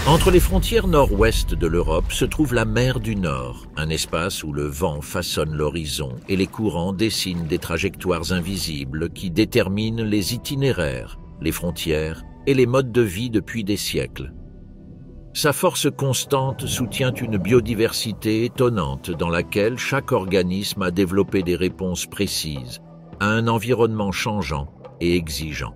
Entre les frontières nord-ouest de l'Europe se trouve la mer du Nord, un espace où le vent façonne l'horizon et les courants dessinent des trajectoires invisibles qui déterminent les itinéraires, les frontières et les modes de vie depuis des siècles. Sa force constante soutient une biodiversité étonnante dans laquelle chaque organisme a développé des réponses précises à un environnement changeant et exigeant.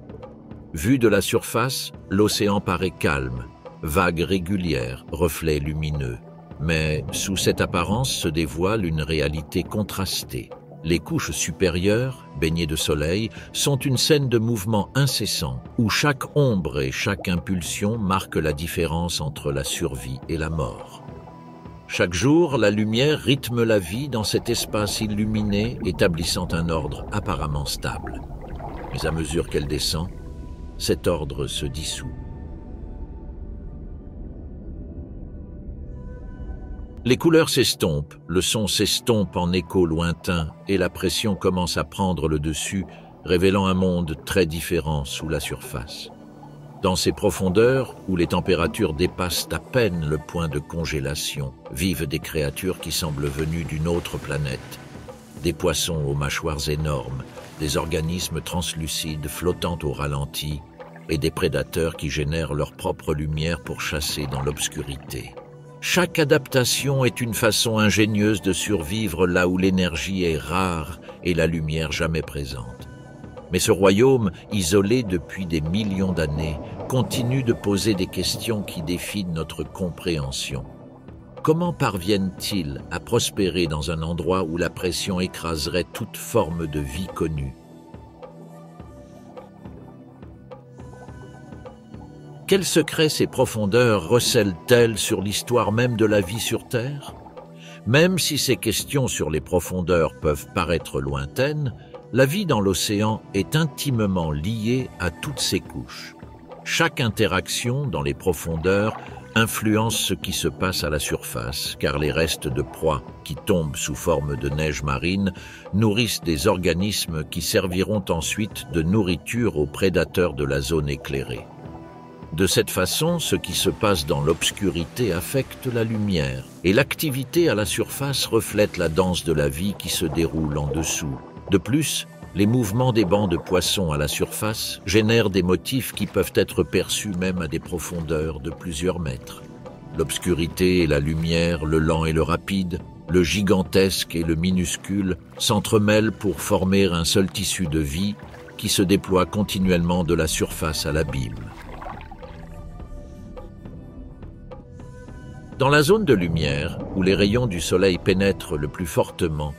Vu de la surface, l'océan paraît calme, vagues régulières, reflets lumineux. Mais sous cette apparence se dévoile une réalité contrastée. Les couches supérieures, baignées de soleil, sont une scène de mouvement incessant où chaque ombre et chaque impulsion marquent la différence entre la survie et la mort. Chaque jour, la lumière rythme la vie dans cet espace illuminé, établissant un ordre apparemment stable. Mais à mesure qu'elle descend, cet ordre se dissout. Les couleurs s'estompent, le son s'estompe en écho lointain et la pression commence à prendre le dessus, révélant un monde très différent sous la surface. Dans ces profondeurs, où les températures dépassent à peine le point de congélation, vivent des créatures qui semblent venues d'une autre planète. Des poissons aux mâchoires énormes, des organismes translucides flottant au ralenti et des prédateurs qui génèrent leur propre lumière pour chasser dans l'obscurité. Chaque adaptation est une façon ingénieuse de survivre là où l'énergie est rare et la lumière jamais présente. Mais ce royaume, isolé depuis des millions d'années, continue de poser des questions qui défient notre compréhension. Comment parviennent-ils à prospérer dans un endroit où la pression écraserait toute forme de vie connue? Quels secrets ces profondeurs recèlent-elles sur l'histoire même de la vie sur Terre? Même si ces questions sur les profondeurs peuvent paraître lointaines, la vie dans l'océan est intimement liée à toutes ces couches. Chaque interaction dans les profondeurs influence ce qui se passe à la surface, car les restes de proie qui tombent sous forme de neige marine nourrissent des organismes qui serviront ensuite de nourriture aux prédateurs de la zone éclairée. De cette façon, ce qui se passe dans l'obscurité affecte la lumière, et l'activité à la surface reflète la danse de la vie qui se déroule en dessous. De plus, les mouvements des bancs de poissons à la surface génèrent des motifs qui peuvent être perçus même à des profondeurs de plusieurs mètres. L'obscurité et la lumière, le lent et le rapide, le gigantesque et le minuscule s'entremêlent pour former un seul tissu de vie qui se déploie continuellement de la surface à l'abîme. Dans la zone de lumière, où les rayons du soleil pénètrent le plus fortement,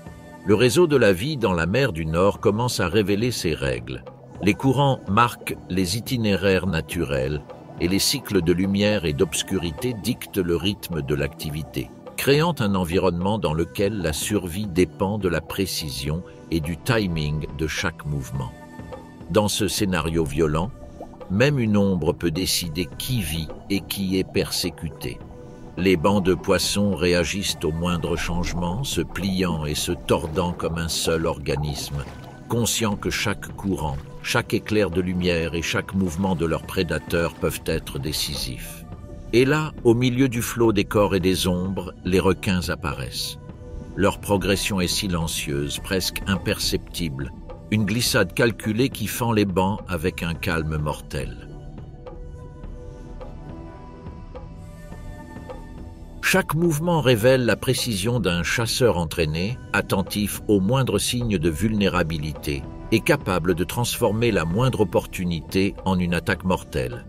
le réseau de la vie dans la mer du Nord commence à révéler ses règles. Les courants marquent les itinéraires naturels et les cycles de lumière et d'obscurité dictent le rythme de l'activité, créant un environnement dans lequel la survie dépend de la précision et du timing de chaque mouvement. Dans ce scénario violent, même une ombre peut décider qui vit et qui est persécuté. Les bancs de poissons réagissent au moindre changement, se pliant et se tordant comme un seul organisme, conscients que chaque courant, chaque éclair de lumière et chaque mouvement de leurs prédateurs peuvent être décisifs. Et là, au milieu du flot des corps et des ombres, les requins apparaissent. Leur progression est silencieuse, presque imperceptible, une glissade calculée qui fend les bancs avec un calme mortel. Chaque mouvement révèle la précision d'un chasseur entraîné, attentif aux moindres signes de vulnérabilité et capable de transformer la moindre opportunité en une attaque mortelle.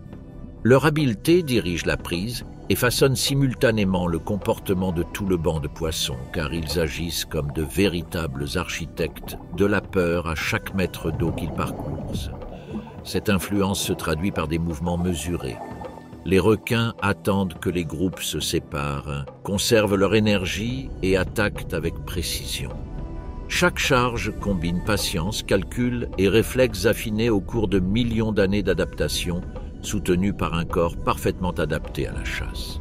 Leur habileté dirige la prise et façonne simultanément le comportement de tout le banc de poissons, car ils agissent comme de véritables architectes de la peur à chaque mètre d'eau qu'ils parcourent. Cette influence se traduit par des mouvements mesurés. Les requins attendent que les groupes se séparent, conservent leur énergie et attaquent avec précision. Chaque charge combine patience, calcul et réflexes affinés au cours de millions d'années d'adaptation, soutenus par un corps parfaitement adapté à la chasse.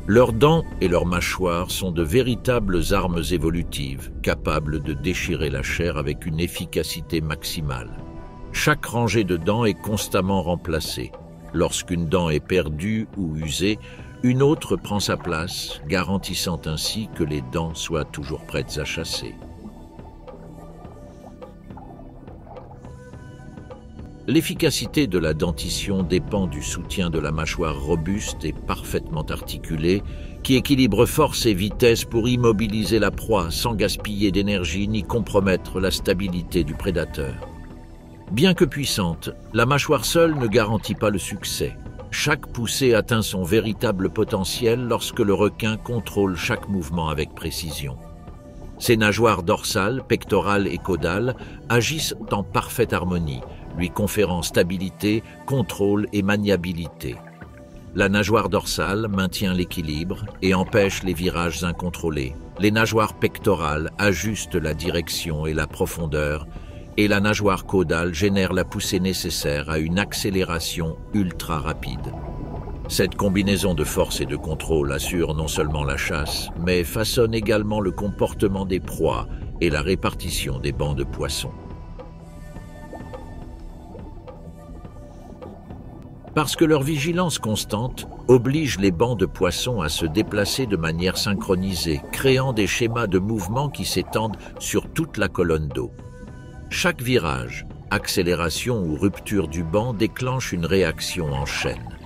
Leurs dents et leurs mâchoires sont de véritables armes évolutives, capables de déchirer la chair avec une efficacité maximale. Chaque rangée de dents est constamment remplacée. Lorsqu'une dent est perdue ou usée, une autre prend sa place, garantissant ainsi que les dents soient toujours prêtes à chasser. L'efficacité de la dentition dépend du soutien de la mâchoire robuste et parfaitement articulée, qui équilibre force et vitesse pour immobiliser la proie sans gaspiller d'énergie ni compromettre la stabilité du prédateur. Bien que puissante, la mâchoire seule ne garantit pas le succès. Chaque poussée atteint son véritable potentiel lorsque le requin contrôle chaque mouvement avec précision. Ses nageoires dorsales, pectorales et caudales agissent en parfaite harmonie, lui conférant stabilité, contrôle et maniabilité. La nageoire dorsale maintient l'équilibre et empêche les virages incontrôlés. Les nageoires pectorales ajustent la direction et la profondeur, et la nageoire caudale génère la poussée nécessaire à une accélération ultra rapide. Cette combinaison de force et de contrôle assure non seulement la chasse, mais façonne également le comportement des proies et la répartition des bancs de poissons. Parce que leur vigilance constante oblige les bancs de poissons à se déplacer de manière synchronisée, créant des schémas de mouvement qui s'étendent sur toute la colonne d'eau. Chaque virage, accélération ou rupture du banc déclenche une réaction en chaîne.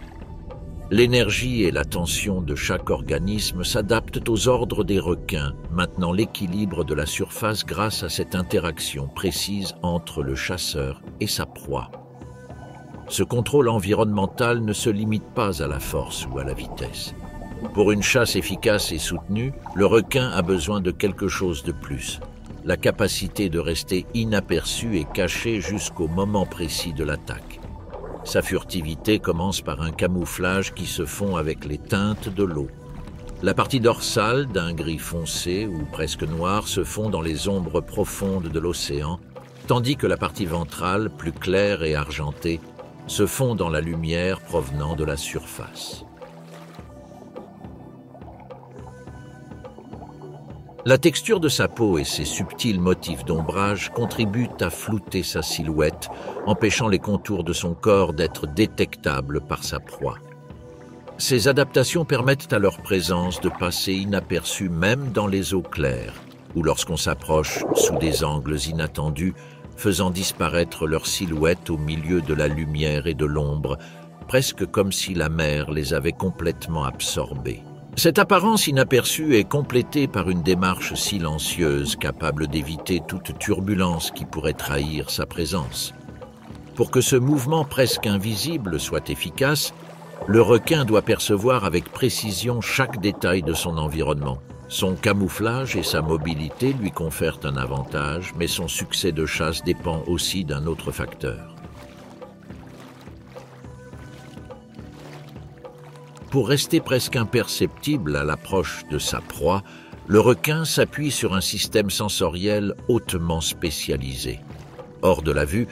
L'énergie et la tension de chaque organisme s'adaptent aux ordres des requins, maintenant l'équilibre de la surface grâce à cette interaction précise entre le chasseur et sa proie. Ce contrôle environnemental ne se limite pas à la force ou à la vitesse. Pour une chasse efficace et soutenue, le requin a besoin de quelque chose de plus. La capacité de rester inaperçu et caché jusqu'au moment précis de l'attaque. Sa furtivité commence par un camouflage qui se fond avec les teintes de l'eau. La partie dorsale, d'un gris foncé ou presque noir, se fond dans les ombres profondes de l'océan, tandis que la partie ventrale, plus claire et argentée, se fond dans la lumière provenant de la surface. La texture de sa peau et ses subtils motifs d'ombrage contribuent à flouter sa silhouette, empêchant les contours de son corps d'être détectables par sa proie. Ces adaptations permettent à leur présence de passer inaperçues même dans les eaux claires, ou lorsqu'on s'approche sous des angles inattendus, faisant disparaître leur silhouette au milieu de la lumière et de l'ombre, presque comme si la mer les avait complètement absorbés. Cette apparence inaperçue est complétée par une démarche silencieuse capable d'éviter toute turbulence qui pourrait trahir sa présence. Pour que ce mouvement presque invisible soit efficace, le requin doit percevoir avec précision chaque détail de son environnement. Son camouflage et sa mobilité lui confèrent un avantage, mais son succès de chasse dépend aussi d'un autre facteur. Pour rester presque imperceptible à l'approche de sa proie, le requin s'appuie sur un système sensoriel hautement spécialisé. Hors de la vue,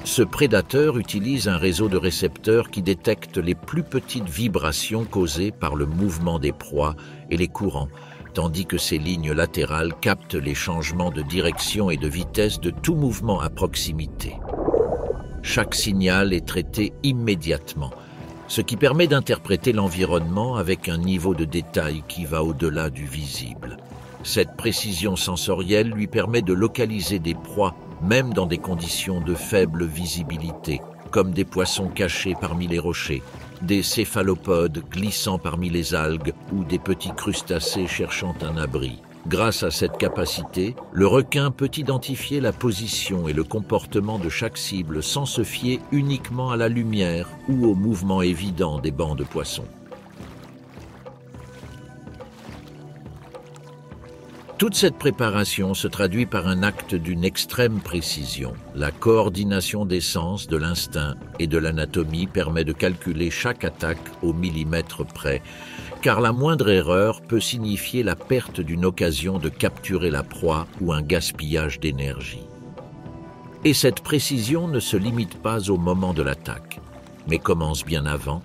ce prédateur utilise un réseau de récepteurs qui détectent les plus petites vibrations causées par le mouvement des proies et les courants, tandis que ses lignes latérales captent les changements de direction et de vitesse de tout mouvement à proximité. Chaque signal est traité immédiatement, ce qui permet d'interpréter l'environnement avec un niveau de détail qui va au-delà du visible. Cette précision sensorielle lui permet de localiser des proies, même dans des conditions de faible visibilité, comme des poissons cachés parmi les rochers, des céphalopodes glissant parmi les algues ou des petits crustacés cherchant un abri. Grâce à cette capacité, le requin peut identifier la position et le comportement de chaque cible sans se fier uniquement à la lumière ou au mouvement évident des bancs de poissons. Toute cette préparation se traduit par un acte d'une extrême précision. La coordination des sens, de l'instinct et de l'anatomie permet de calculer chaque attaque au millimètre près, car la moindre erreur peut signifier la perte d'une occasion de capturer la proie ou un gaspillage d'énergie. Et cette précision ne se limite pas au moment de l'attaque, mais commence bien avant,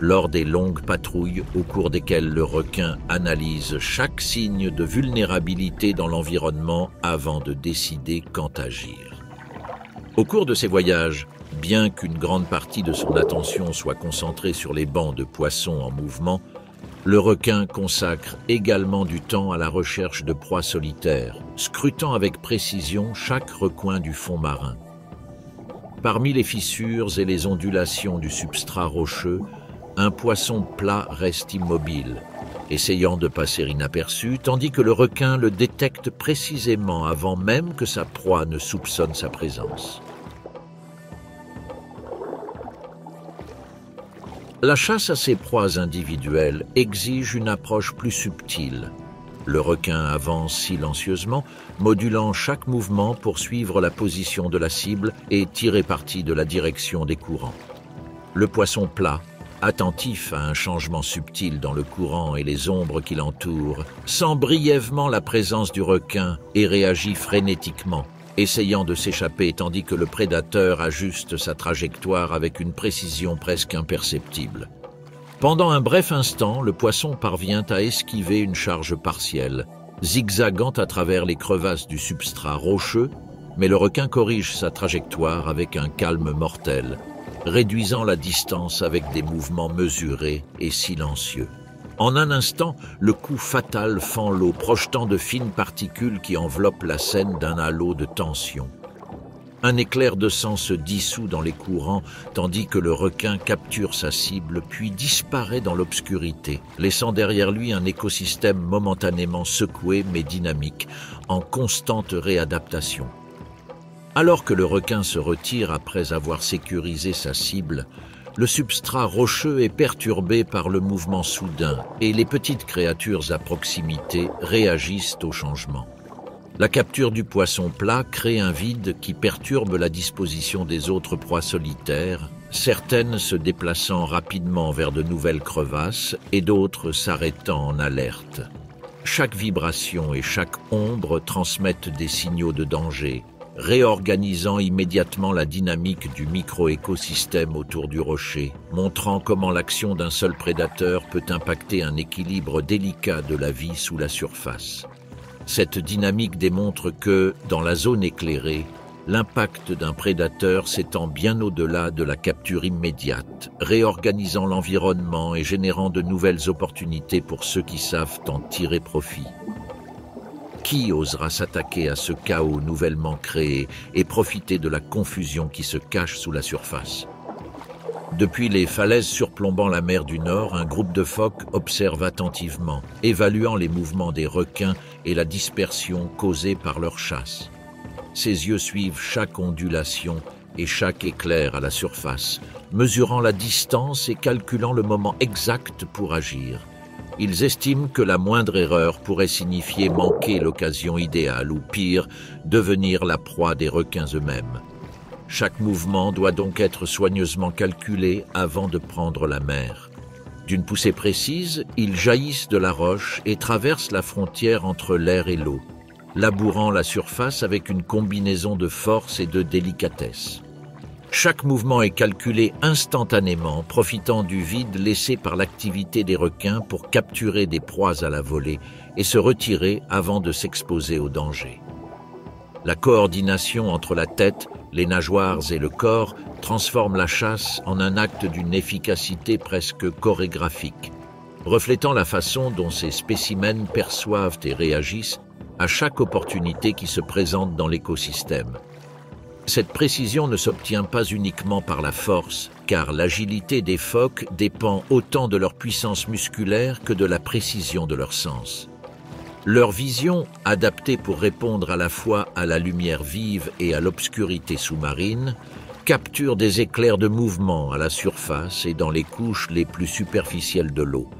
lors des longues patrouilles au cours desquelles le requin analyse chaque signe de vulnérabilité dans l'environnement avant de décider quand agir. Au cours de ces voyages, bien qu'une grande partie de son attention soit concentrée sur les bancs de poissons en mouvement, Le requin consacre également du temps à la recherche de proies solitaires, scrutant avec précision chaque recoin du fond marin. Parmi les fissures et les ondulations du substrat rocheux, un poisson plat reste immobile, essayant de passer inaperçu, tandis que le requin le détecte précisément avant même que sa proie ne soupçonne sa présence. La chasse à ses proies individuelles exige une approche plus subtile. Le requin avance silencieusement, modulant chaque mouvement pour suivre la position de la cible et tirer parti de la direction des courants. Le poisson plat, attentif à un changement subtil dans le courant et les ombres qui l'entourent, sent brièvement la présence du requin et réagit frénétiquement, essayant de s'échapper tandis que le prédateur ajuste sa trajectoire avec une précision presque imperceptible. Pendant un bref instant, le poisson parvient à esquiver une charge partielle, zigzagant à travers les crevasses du substrat rocheux, mais le requin corrige sa trajectoire avec un calme mortel, réduisant la distance avec des mouvements mesurés et silencieux. En un instant, le coup fatal fend l'eau, projetant de fines particules qui enveloppent la scène d'un halo de tension. Un éclair de sang se dissout dans les courants, tandis que le requin capture sa cible, puis disparaît dans l'obscurité, laissant derrière lui un écosystème momentanément secoué mais dynamique, en constante réadaptation. Alors que le requin se retire après avoir sécurisé sa cible, le substrat rocheux est perturbé par le mouvement soudain et les petites créatures à proximité réagissent au changement. La capture du poisson plat crée un vide qui perturbe la disposition des autres proies solitaires, certaines se déplaçant rapidement vers de nouvelles crevasses et d'autres s'arrêtant en alerte. Chaque vibration et chaque ombre transmettent des signaux de danger, réorganisant immédiatement la dynamique du micro-écosystème autour du rocher, montrant comment l'action d'un seul prédateur peut impacter un équilibre délicat de la vie sous la surface. Cette dynamique démontre que, dans la zone éclairée, l'impact d'un prédateur s'étend bien au-delà de la capture immédiate, réorganisant l'environnement et générant de nouvelles opportunités pour ceux qui savent en tirer profit. Qui osera s'attaquer à ce chaos nouvellement créé et profiter de la confusion qui se cache sous la surface? Depuis les falaises surplombant la mer du Nord, un groupe de phoques observe attentivement, évaluant les mouvements des requins et la dispersion causée par leur chasse. Ses yeux suivent chaque ondulation et chaque éclair à la surface, mesurant la distance et calculant le moment exact pour agir. Ils estiment que la moindre erreur pourrait signifier manquer l'occasion idéale ou pire, devenir la proie des requins eux-mêmes. Chaque mouvement doit donc être soigneusement calculé avant de prendre la mer. D'une poussée précise, ils jaillissent de la roche et traversent la frontière entre l'air et l'eau, labourant la surface avec une combinaison de force et de délicatesse. Chaque mouvement est calculé instantanément, profitant du vide laissé par l'activité des requins pour capturer des proies à la volée et se retirer avant de s'exposer au danger. La coordination entre la tête, les nageoires et le corps transforme la chasse en un acte d'une efficacité presque chorégraphique, reflétant la façon dont ces spécimens perçoivent et réagissent à chaque opportunité qui se présente dans l'écosystème. Cette précision ne s'obtient pas uniquement par la force, car l'agilité des phoques dépend autant de leur puissance musculaire que de la précision de leur sens. Leur vision, adaptée pour répondre à la fois à la lumière vive et à l'obscurité sous-marine, capture des éclairs de mouvement à la surface et dans les couches les plus superficielles de l'eau,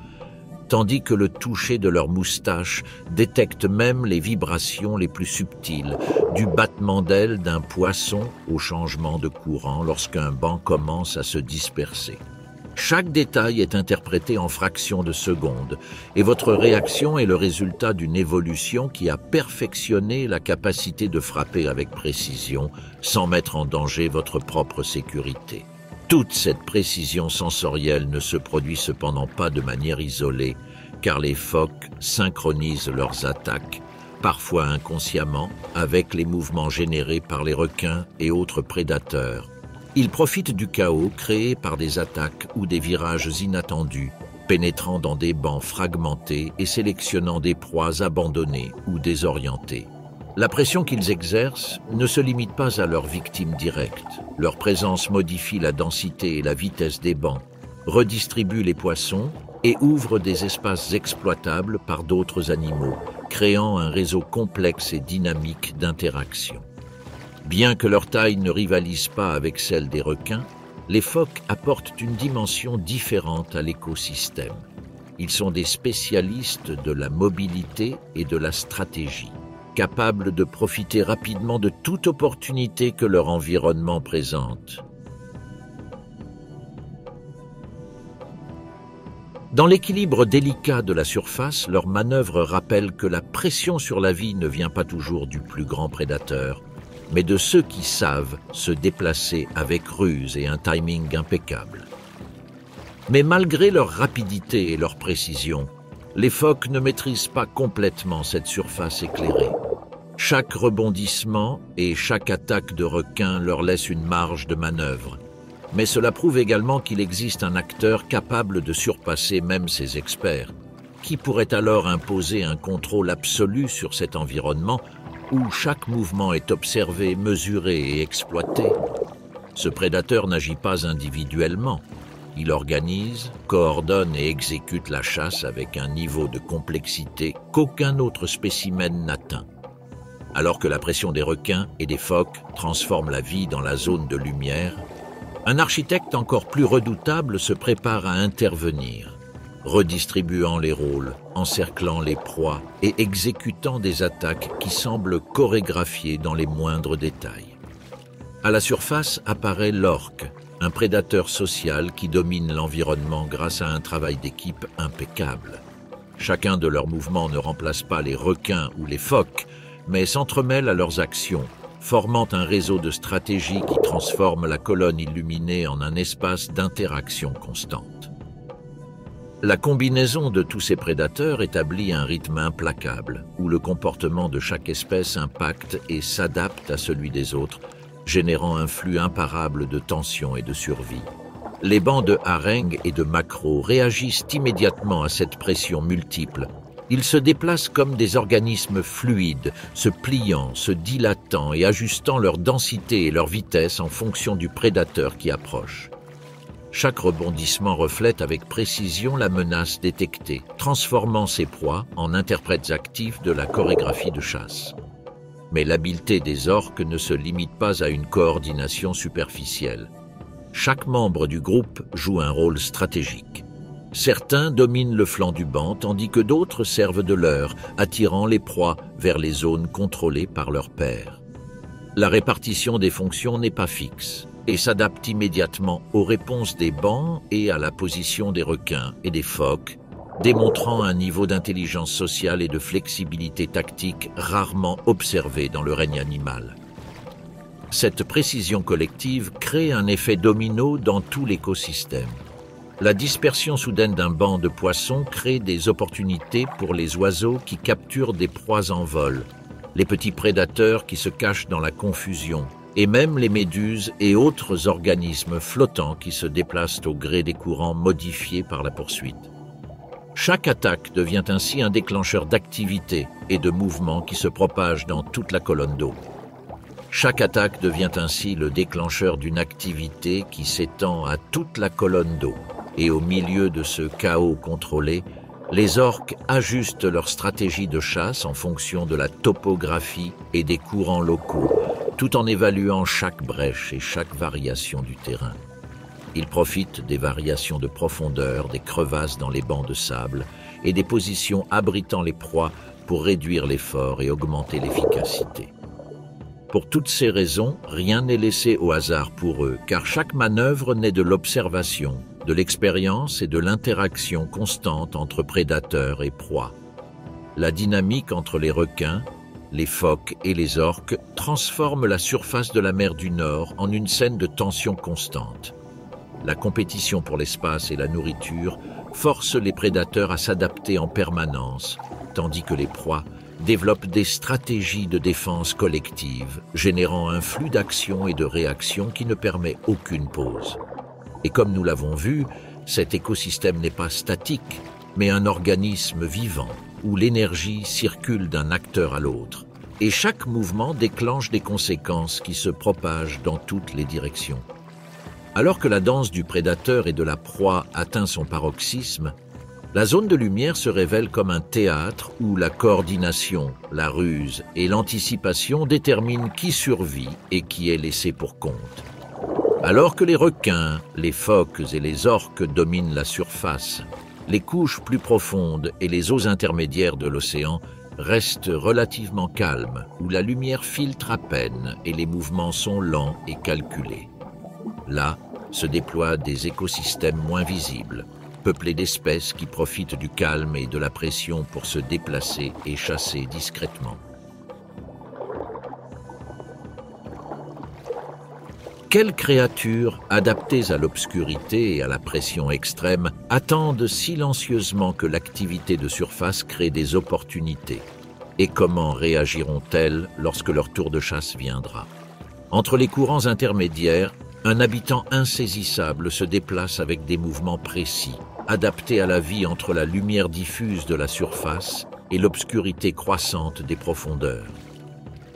tandis que le toucher de leurs moustaches détecte même les vibrations les plus subtiles, du battement d'ailes d'un poisson au changement de courant lorsqu'un banc commence à se disperser. Chaque détail est interprété en fractions de secondes, et votre réaction est le résultat d'une évolution qui a perfectionné la capacité de frapper avec précision, sans mettre en danger votre propre sécurité. Toute cette précision sensorielle ne se produit cependant pas de manière isolée, car les phoques synchronisent leurs attaques, parfois inconsciemment, avec les mouvements générés par les requins et autres prédateurs. Ils profitent du chaos créé par des attaques ou des virages inattendus, pénétrant dans des bancs fragmentés et sélectionnant des proies abandonnées ou désorientées. La pression qu'ils exercent ne se limite pas à leurs victimes directes. Leur présence modifie la densité et la vitesse des bancs, redistribue les poissons et ouvre des espaces exploitables par d'autres animaux, créant un réseau complexe et dynamique d'interactions. Bien que leur taille ne rivalise pas avec celle des requins, les phoques apportent une dimension différente à l'écosystème. Ils sont des spécialistes de la mobilité et de la stratégie, capables de profiter rapidement de toute opportunité que leur environnement présente. Dans l'équilibre délicat de la surface, leurs manœuvres rappellent que la pression sur la vie ne vient pas toujours du plus grand prédateur, mais de ceux qui savent se déplacer avec ruse et un timing impeccable. Mais malgré leur rapidité et leur précision, les phoques ne maîtrisent pas complètement cette surface éclairée. Chaque rebondissement et chaque attaque de requin leur laisse une marge de manœuvre. Mais cela prouve également qu'il existe un acteur capable de surpasser même ses experts, qui pourrait alors imposer un contrôle absolu sur cet environnement où chaque mouvement est observé, mesuré et exploité. Ce prédateur n'agit pas individuellement. Il organise, coordonne et exécute la chasse avec un niveau de complexité qu'aucun autre spécimen n'atteint. Alors que la pression des requins et des phoques transforme la vie dans la zone de lumière, un architecte encore plus redoutable se prépare à intervenir, redistribuant les rôles, encerclant les proies et exécutant des attaques qui semblent chorégraphiées dans les moindres détails. À la surface apparaît l'orque, un prédateur social qui domine l'environnement grâce à un travail d'équipe impeccable. Chacun de leurs mouvements ne remplace pas les requins ou les phoques, mais s'entremêle à leurs actions, formant un réseau de stratégie qui transforme la colonne illuminée en un espace d'interaction constante. La combinaison de tous ces prédateurs établit un rythme implacable, où le comportement de chaque espèce impacte et s'adapte à celui des autres, générant un flux imparable de tension et de survie. Les bancs de harengs et de maquereaux réagissent immédiatement à cette pression multiple. Ils se déplacent comme des organismes fluides, se pliant, se dilatant et ajustant leur densité et leur vitesse en fonction du prédateur qui approche. Chaque rebondissement reflète avec précision la menace détectée, transformant ses proies en interprètes actifs de la chorégraphie de chasse. Mais l'habileté des orques ne se limite pas à une coordination superficielle. Chaque membre du groupe joue un rôle stratégique. Certains dominent le flanc du banc, tandis que d'autres servent de leurre, attirant les proies vers les zones contrôlées par leurs pairs. La répartition des fonctions n'est pas fixe et s'adapte immédiatement aux réponses des bancs et à la position des requins et des phoques, démontrant un niveau d'intelligence sociale et de flexibilité tactique rarement observé dans le règne animal. Cette précision collective crée un effet domino dans tout l'écosystème. La dispersion soudaine d'un banc de poissons crée des opportunités pour les oiseaux qui capturent des proies en vol, les petits prédateurs qui se cachent dans la confusion, et même les méduses et autres organismes flottants qui se déplacent au gré des courants modifiés par la poursuite. Chaque attaque devient ainsi un déclencheur d'activité et de mouvement qui se propage dans toute la colonne d'eau. Chaque attaque devient ainsi le déclencheur d'une activité qui s'étend à toute la colonne d'eau. Et au milieu de ce chaos contrôlé, les orques ajustent leur stratégie de chasse en fonction de la topographie et des courants locaux, tout en évaluant chaque brèche et chaque variation du terrain. Ils profitent des variations de profondeur, des crevasses dans les bancs de sable et des positions abritant les proies pour réduire l'effort et augmenter l'efficacité. Pour toutes ces raisons, rien n'est laissé au hasard pour eux, car chaque manœuvre naît de l'observation, de l'expérience et de l'interaction constante entre prédateurs et proies. La dynamique entre les requins, les phoques et les orques transforme la surface de la mer du Nord en une scène de tension constante. La compétition pour l'espace et la nourriture force les prédateurs à s'adapter en permanence, tandis que les proies développent des stratégies de défense collective, générant un flux d'actions et de réactions qui ne permet aucune pause. Et comme nous l'avons vu, Cet écosystème n'est pas statique, mais un organisme vivant, où l'énergie circule d'un acteur à l'autre. Et chaque mouvement déclenche des conséquences qui se propagent dans toutes les directions. Alors que la danse du prédateur et de la proie atteint son paroxysme, la zone de lumière se révèle comme un théâtre où la coordination, la ruse et l'anticipation déterminent qui survit et qui est laissé pour compte. Alors que les requins, les phoques et les orques dominent la surface, les couches plus profondes et les eaux intermédiaires de l'océan restent relativement calmes, où la lumière filtre à peine et les mouvements sont lents et calculés. Là se déploient des écosystèmes moins visibles, peuplés d'espèces qui profitent du calme et de la pression pour se déplacer et chasser discrètement. Quelles créatures, adaptées à l'obscurité et à la pression extrême, attendent silencieusement que l'activité de surface crée des opportunités? Et comment réagiront-elles lorsque leur tour de chasse viendra? Entre les courants intermédiaires, un habitant insaisissable se déplace avec des mouvements précis, adaptés à la vie entre la lumière diffuse de la surface et l'obscurité croissante des profondeurs.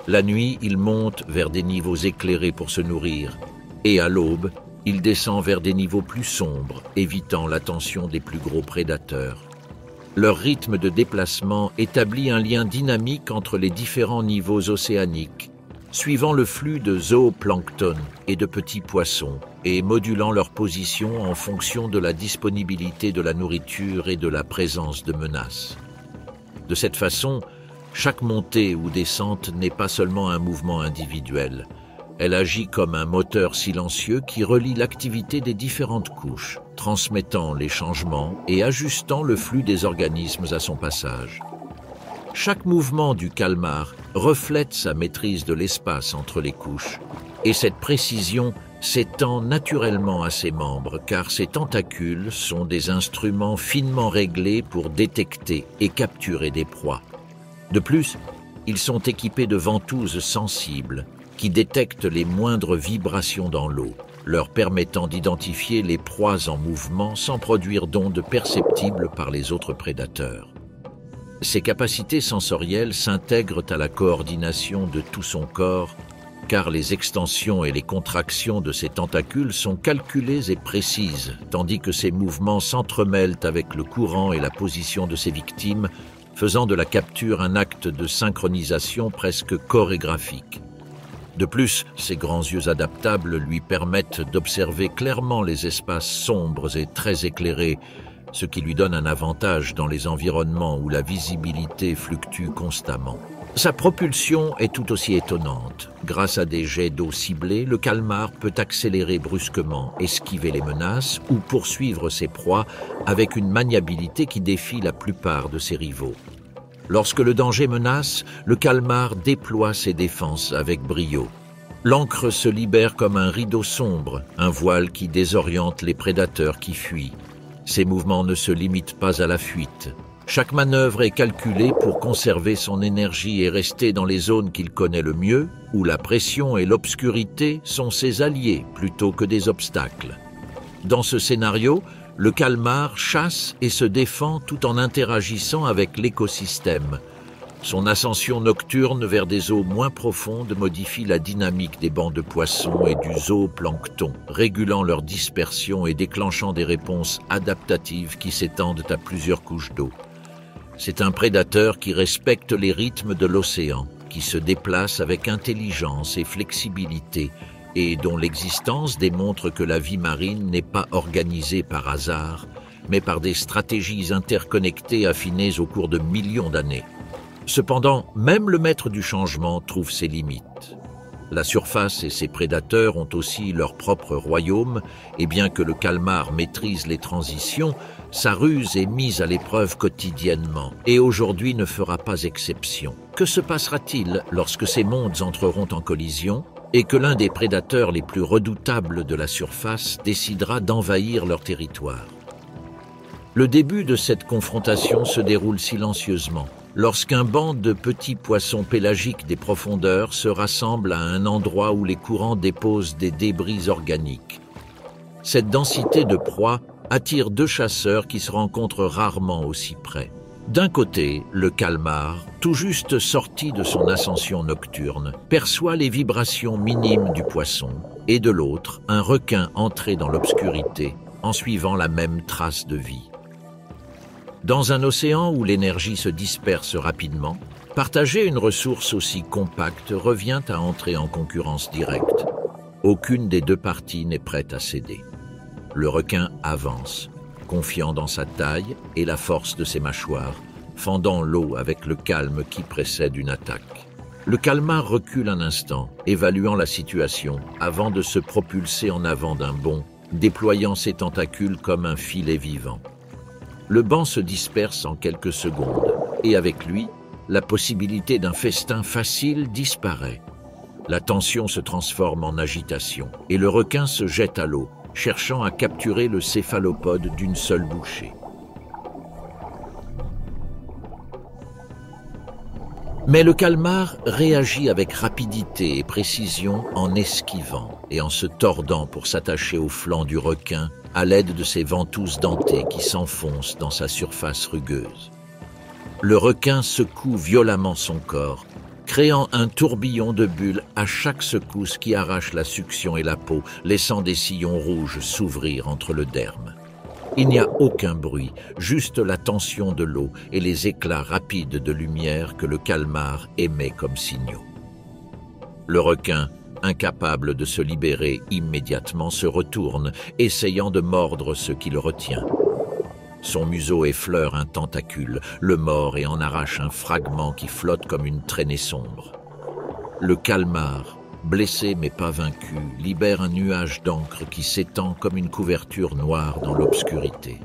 La nuit, il monte vers des niveaux éclairés pour se nourrir, et à l'aube, il descend vers des niveaux plus sombres, évitant l'attention des plus gros prédateurs. Leur rythme de déplacement établit un lien dynamique entre les différents niveaux océaniques, suivant le flux de zooplancton et de petits poissons, et modulant leur position en fonction de la disponibilité de la nourriture et de la présence de menaces. De cette façon, chaque montée ou descente n'est pas seulement un mouvement individuel. Elle agit comme un moteur silencieux qui relie l'activité des différentes couches, transmettant les changements et ajustant le flux des organismes à son passage. Chaque mouvement du calmar reflète sa maîtrise de l'espace entre les couches, et cette précision s'étend naturellement à ses membres car ses tentacules sont des instruments finement réglés pour détecter et capturer des proies. De plus, ils sont équipés de ventouses sensibles qui détectent les moindres vibrations dans l'eau, leur permettant d'identifier les proies en mouvement sans produire d'ondes perceptibles par les autres prédateurs. Ces capacités sensorielles s'intègrent à la coordination de tout son corps, car les extensions et les contractions de ses tentacules sont calculées et précises, tandis que ces mouvements s'entremêlent avec le courant et la position de ses victimes, faisant de la capture un acte de synchronisation presque chorégraphique. De plus, ses grands yeux adaptables lui permettent d'observer clairement les espaces sombres et très éclairés, ce qui lui donne un avantage dans les environnements où la visibilité fluctue constamment. Sa propulsion est tout aussi étonnante. Grâce à des jets d'eau ciblés, le calmar peut accélérer brusquement, esquiver les menaces ou poursuivre ses proies avec une maniabilité qui défie la plupart de ses rivaux. Lorsque le danger menace, le calmar déploie ses défenses avec brio. L'ancre se libère comme un rideau sombre, un voile qui désoriente les prédateurs qui fuient. Ces mouvements ne se limitent pas à la fuite. Chaque manœuvre est calculée pour conserver son énergie et rester dans les zones qu'il connaît le mieux, où la pression et l'obscurité sont ses alliés plutôt que des obstacles. Dans ce scénario, le calmar chasse et se défend tout en interagissant avec l'écosystème. Son ascension nocturne vers des eaux moins profondes modifie la dynamique des bancs de poissons et du zooplancton, régulant leur dispersion et déclenchant des réponses adaptatives qui s'étendent à plusieurs couches d'eau. C'est un prédateur qui respecte les rythmes de l'océan, qui se déplace avec intelligence et flexibilité, et dont l'existence démontre que la vie marine n'est pas organisée par hasard, mais par des stratégies interconnectées affinées au cours de millions d'années. Cependant, même le maître du changement trouve ses limites. La surface et ses prédateurs ont aussi leur propre royaume, et bien que le calmar maîtrise les transitions, sa ruse est mise à l'épreuve quotidiennement, et aujourd'hui ne fera pas exception. Que se passera-t-il lorsque ces mondes entreront en collision, et que l'un des prédateurs les plus redoutables de la surface décidera d'envahir leur territoire? Le début de cette confrontation se déroule silencieusement, lorsqu'un banc de petits poissons pélagiques des profondeurs se rassemble à un endroit où les courants déposent des débris organiques. Cette densité de proies attire deux chasseurs qui se rencontrent rarement aussi près. D'un côté, le calmar, tout juste sorti de son ascension nocturne, perçoit les vibrations minimes du poisson, et de l'autre, un requin entré dans l'obscurité en suivant la même trace de vie. Dans un océan où l'énergie se disperse rapidement, partager une ressource aussi compacte revient à entrer en concurrence directe. Aucune des deux parties n'est prête à céder. Le requin avance, confiant dans sa taille et la force de ses mâchoires, fendant l'eau avec le calme qui précède une attaque. Le calmar recule un instant, évaluant la situation, avant de se propulser en avant d'un bond, déployant ses tentacules comme un filet vivant. Le banc se disperse en quelques secondes, et avec lui, la possibilité d'un festin facile disparaît. La tension se transforme en agitation, et le requin se jette à l'eau, cherchant à capturer le céphalopode d'une seule bouchée. Mais le calmar réagit avec rapidité et précision en esquivant et en se tordant pour s'attacher au flanc du requin à l'aide de ses ventouses dentées qui s'enfoncent dans sa surface rugueuse. Le requin secoue violemment son corps, créant un tourbillon de bulles à chaque secousse qui arrache la succion et la peau, laissant des sillons rouges s'ouvrir entre le derme. Il n'y a aucun bruit, juste la tension de l'eau et les éclats rapides de lumière que le calmar émet comme signaux. Le requin, incapable de se libérer immédiatement, se retourne, essayant de mordre ce qui le retient. Son museau effleure un tentacule, le mord et en arrache un fragment qui flotte comme une traînée sombre. Le calmar, blessé mais pas vaincu, libère un nuage d'encre qui s'étend comme une couverture noire dans l'obscurité.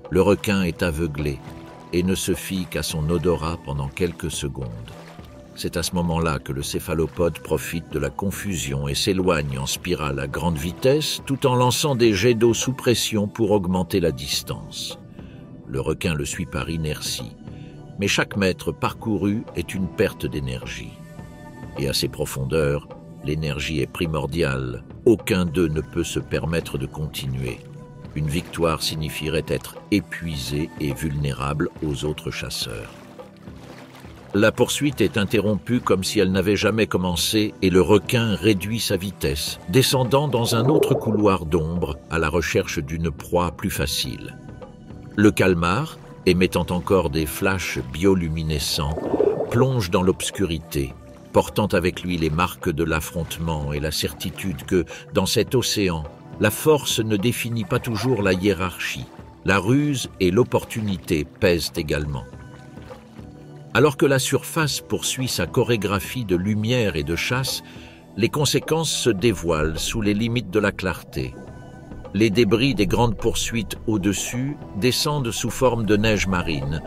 Le requin est aveuglé et ne se fie qu'à son odorat pendant quelques secondes. C'est à ce moment-là que le céphalopode profite de la confusion et s'éloigne en spirale à grande vitesse tout en lançant des jets d'eau sous pression pour augmenter la distance. Le requin le suit par inertie, mais chaque mètre parcouru est une perte d'énergie. Et à ces profondeurs, l'énergie est primordiale. Aucun d'eux ne peut se permettre de continuer. Une victoire signifierait être épuisé et vulnérable aux autres chasseurs. La poursuite est interrompue comme si elle n'avait jamais commencé et le requin réduit sa vitesse, descendant dans un autre couloir d'ombre à la recherche d'une proie plus facile. Le calmar, émettant encore des flashs bioluminescents, plonge dans l'obscurité, portant avec lui les marques de l'affrontement et la certitude que, dans cet océan, la force ne définit pas toujours la hiérarchie. La ruse et l'opportunité pèsent également. Alors que la surface poursuit sa chorégraphie de lumière et de chasse, les conséquences se dévoilent sous les limites de la clarté. Les débris des grandes poursuites au-dessus descendent sous forme de neige marine,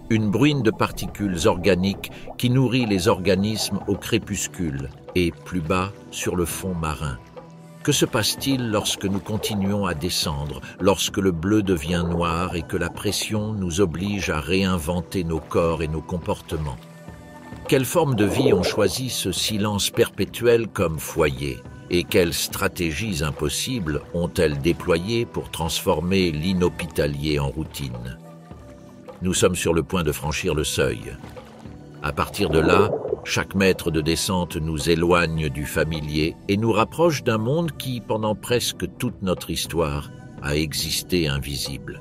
une bruine de particules organiques qui nourrit les organismes au crépuscule et, plus bas, sur le fond marin. Que se passe-t-il lorsque nous continuons à descendre, lorsque le bleu devient noir et que la pression nous oblige à réinventer nos corps et nos comportements? Quelle forme de vie ont choisi ce silence perpétuel comme foyer? Et quelles stratégies impossibles ont-elles déployées pour transformer l'inhospitalier en routine? Nous sommes sur le point de franchir le seuil. À partir de là, chaque mètre de descente nous éloigne du familier et nous rapproche d'un monde qui, pendant presque toute notre histoire, a existé invisible.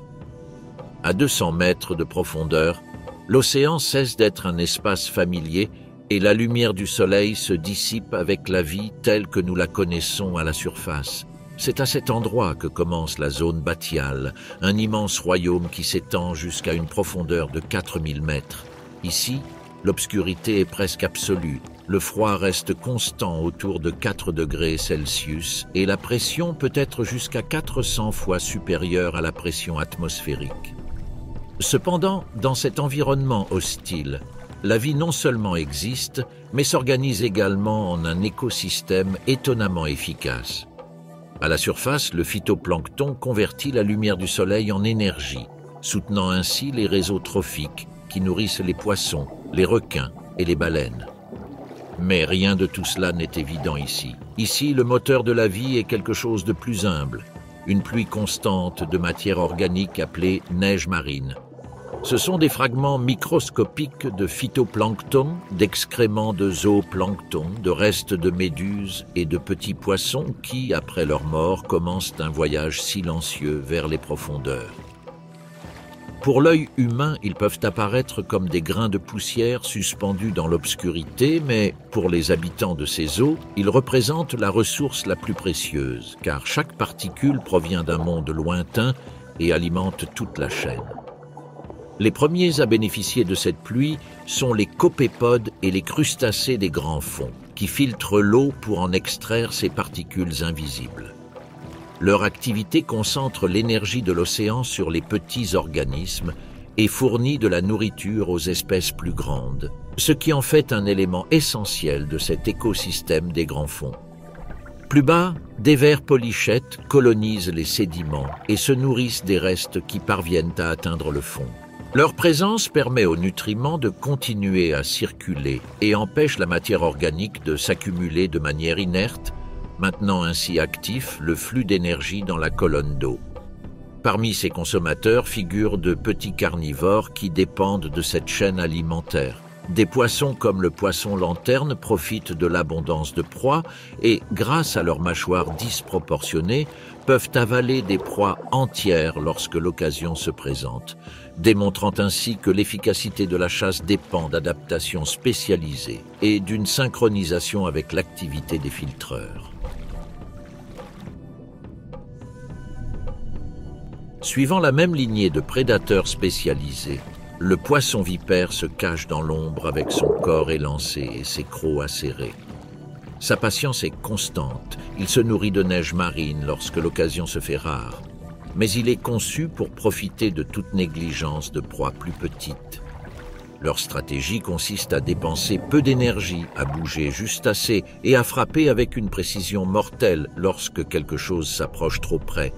À 200 mètres de profondeur, l'océan cesse d'être un espace familier et la lumière du soleil se dissipe avec la vie telle que nous la connaissons à la surface. C'est à cet endroit que commence la zone batiale, un immense royaume qui s'étend jusqu'à une profondeur de 4000 mètres. Ici, l'obscurité est presque absolue, le froid reste constant autour de 4 degrés Celsius et la pression peut être jusqu'à 400 fois supérieure à la pression atmosphérique. Cependant, dans cet environnement hostile, la vie non seulement existe, mais s'organise également en un écosystème étonnamment efficace. À la surface, le phytoplancton convertit la lumière du soleil en énergie, soutenant ainsi les réseaux trophiques qui nourrissent les poissons, les requins et les baleines. Mais rien de tout cela n'est évident ici. Ici, le moteur de la vie est quelque chose de plus humble. une pluie constante de matière organique appelée neige marine. Ce sont des fragments microscopiques de phytoplancton, d'excréments de zooplancton, de restes de méduses et de petits poissons qui, après leur mort, commencent un voyage silencieux vers les profondeurs. Pour l'œil humain, ils peuvent apparaître comme des grains de poussière suspendus dans l'obscurité, mais pour les habitants de ces eaux, ils représentent la ressource la plus précieuse, car chaque particule provient d'un monde lointain et alimente toute la chaîne. Les premiers à bénéficier de cette pluie sont les copépodes et les crustacés des grands fonds, qui filtrent l'eau pour en extraire ces particules invisibles. Leur activité concentre l'énergie de l'océan sur les petits organismes et fournit de la nourriture aux espèces plus grandes, ce qui en fait un élément essentiel de cet écosystème des grands fonds. Plus bas, des vers polychètes colonisent les sédiments et se nourrissent des restes qui parviennent à atteindre le fond. Leur présence permet aux nutriments de continuer à circuler et empêche la matière organique de s'accumuler de manière inerte, maintenant ainsi actif le flux d'énergie dans la colonne d'eau. Parmi ces consommateurs figurent de petits carnivores qui dépendent de cette chaîne alimentaire. Des poissons comme le poisson lanterne profitent de l'abondance de proies et, grâce à leurs mâchoires disproportionnées, peuvent avaler des proies entières lorsque l'occasion se présente, démontrant ainsi que l'efficacité de la chasse dépend d'adaptations spécialisées et d'une synchronisation avec l'activité des filtreurs. Suivant la même lignée de prédateurs spécialisés, le poisson vipère se cache dans l'ombre avec son corps élancé et ses crocs acérés. Sa patience est constante, il se nourrit de neige marine lorsque l'occasion se fait rare, mais il est conçu pour profiter de toute négligence de proies plus petites. Leur stratégie consiste à dépenser peu d'énergie, à bouger juste assez et à frapper avec une précision mortelle lorsque quelque chose s'approche trop près,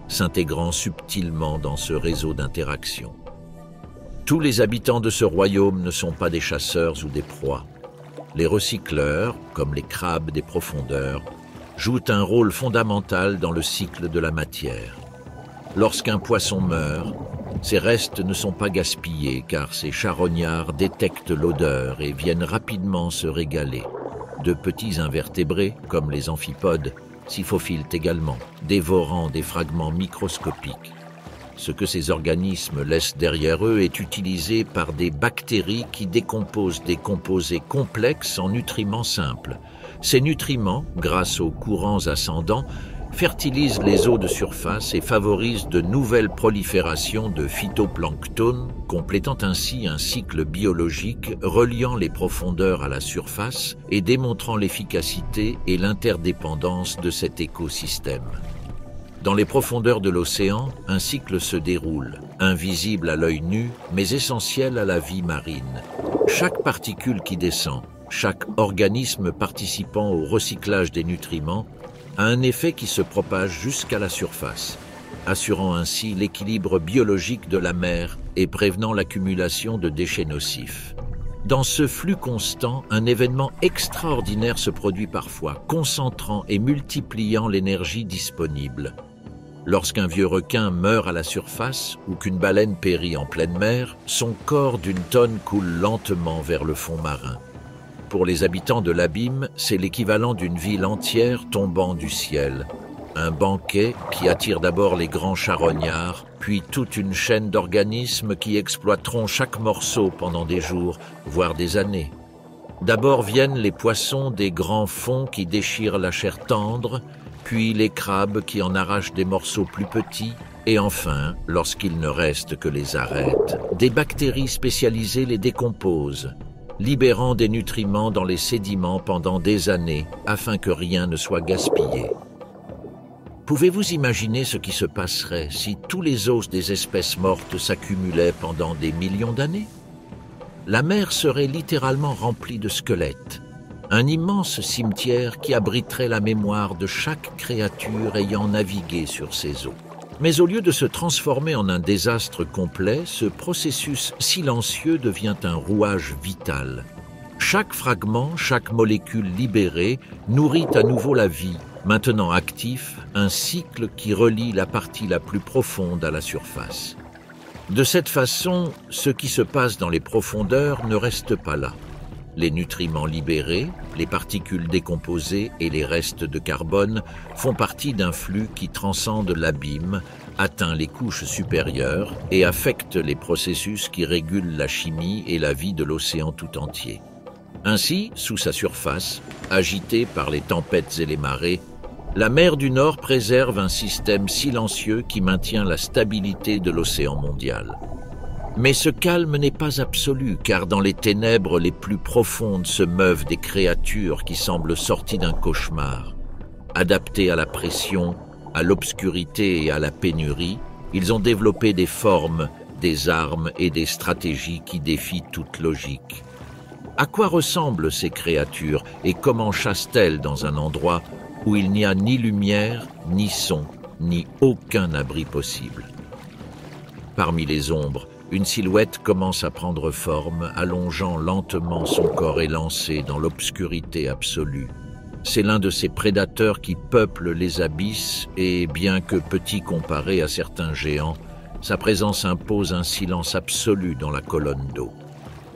s'intégrant subtilement dans ce réseau d'interactions. Tous les habitants de ce royaume ne sont pas des chasseurs ou des proies. Les recycleurs, comme les crabes des profondeurs, jouent un rôle fondamental dans le cycle de la matière. Lorsqu'un poisson meurt, ses restes ne sont pas gaspillés car ces charognards détectent l'odeur et viennent rapidement se régaler. De petits invertébrés, comme les amphipodes, s'y faufilent également, dévorant des fragments microscopiques. Ce que ces organismes laissent derrière eux est utilisé par des bactéries qui décomposent des composés complexes en nutriments simples. Ces nutriments, grâce aux courants ascendants, fertilisent les eaux de surface et favorisent de nouvelles proliférations de phytoplancton, complétant ainsi un cycle biologique reliant les profondeurs à la surface et démontrant l'efficacité et l'interdépendance de cet écosystème. Dans les profondeurs de l'océan, un cycle se déroule, invisible à l'œil nu, mais essentiel à la vie marine. Chaque particule qui descend, chaque organisme participant au recyclage des nutriments, a un effet qui se propage jusqu'à la surface, assurant ainsi l'équilibre biologique de la mer et prévenant l'accumulation de déchets nocifs. Dans ce flux constant, un événement extraordinaire se produit parfois, concentrant et multipliant l'énergie disponible. Lorsqu'un vieux requin meurt à la surface ou qu'une baleine périt en pleine mer, son corps d'une tonne coule lentement vers le fond marin. Pour les habitants de l'abîme, c'est l'équivalent d'une ville entière tombant du ciel. Un banquet qui attire d'abord les grands charognards, puis toute une chaîne d'organismes qui exploiteront chaque morceau pendant des jours, voire des années. D'abord viennent les poissons des grands fonds qui déchirent la chair tendre, puis les crabes qui en arrachent des morceaux plus petits, et enfin, lorsqu'il ne reste que les arêtes, des bactéries spécialisées les décomposent, libérant des nutriments dans les sédiments pendant des années afin que rien ne soit gaspillé. Pouvez-vous imaginer ce qui se passerait si tous les os des espèces mortes s'accumulaient pendant des millions d'années? La mer serait littéralement remplie de squelettes, un immense cimetière qui abriterait la mémoire de chaque créature ayant navigué sur ces eaux. Mais au lieu de se transformer en un désastre complet, ce processus silencieux devient un rouage vital. Chaque fragment, chaque molécule libérée nourrit à nouveau la vie, maintenant actif, un cycle qui relie la partie la plus profonde à la surface. De cette façon, ce qui se passe dans les profondeurs ne reste pas là. Les nutriments libérés, les particules décomposées et les restes de carbone font partie d'un flux qui transcende l'abîme, atteint les couches supérieures et affecte les processus qui régulent la chimie et la vie de l'océan tout entier. Ainsi, sous sa surface, agitée par les tempêtes et les marées, la mer du Nord préserve un système silencieux qui maintient la stabilité de l'océan mondial. Mais ce calme n'est pas absolu, car dans les ténèbres les plus profondes se meuvent des créatures qui semblent sorties d'un cauchemar. Adaptés à la pression, à l'obscurité et à la pénurie, ils ont développé des formes, des armes et des stratégies qui défient toute logique. À quoi ressemblent ces créatures et comment chassent-elles dans un endroit où il n'y a ni lumière, ni son, ni aucun abri possible? Parmi les ombres, une silhouette commence à prendre forme, allongeant lentement son corps élancé dans l'obscurité absolue. C'est l'un de ces prédateurs qui peuplent les abysses et, bien que petit comparé à certains géants, sa présence impose un silence absolu dans la colonne d'eau.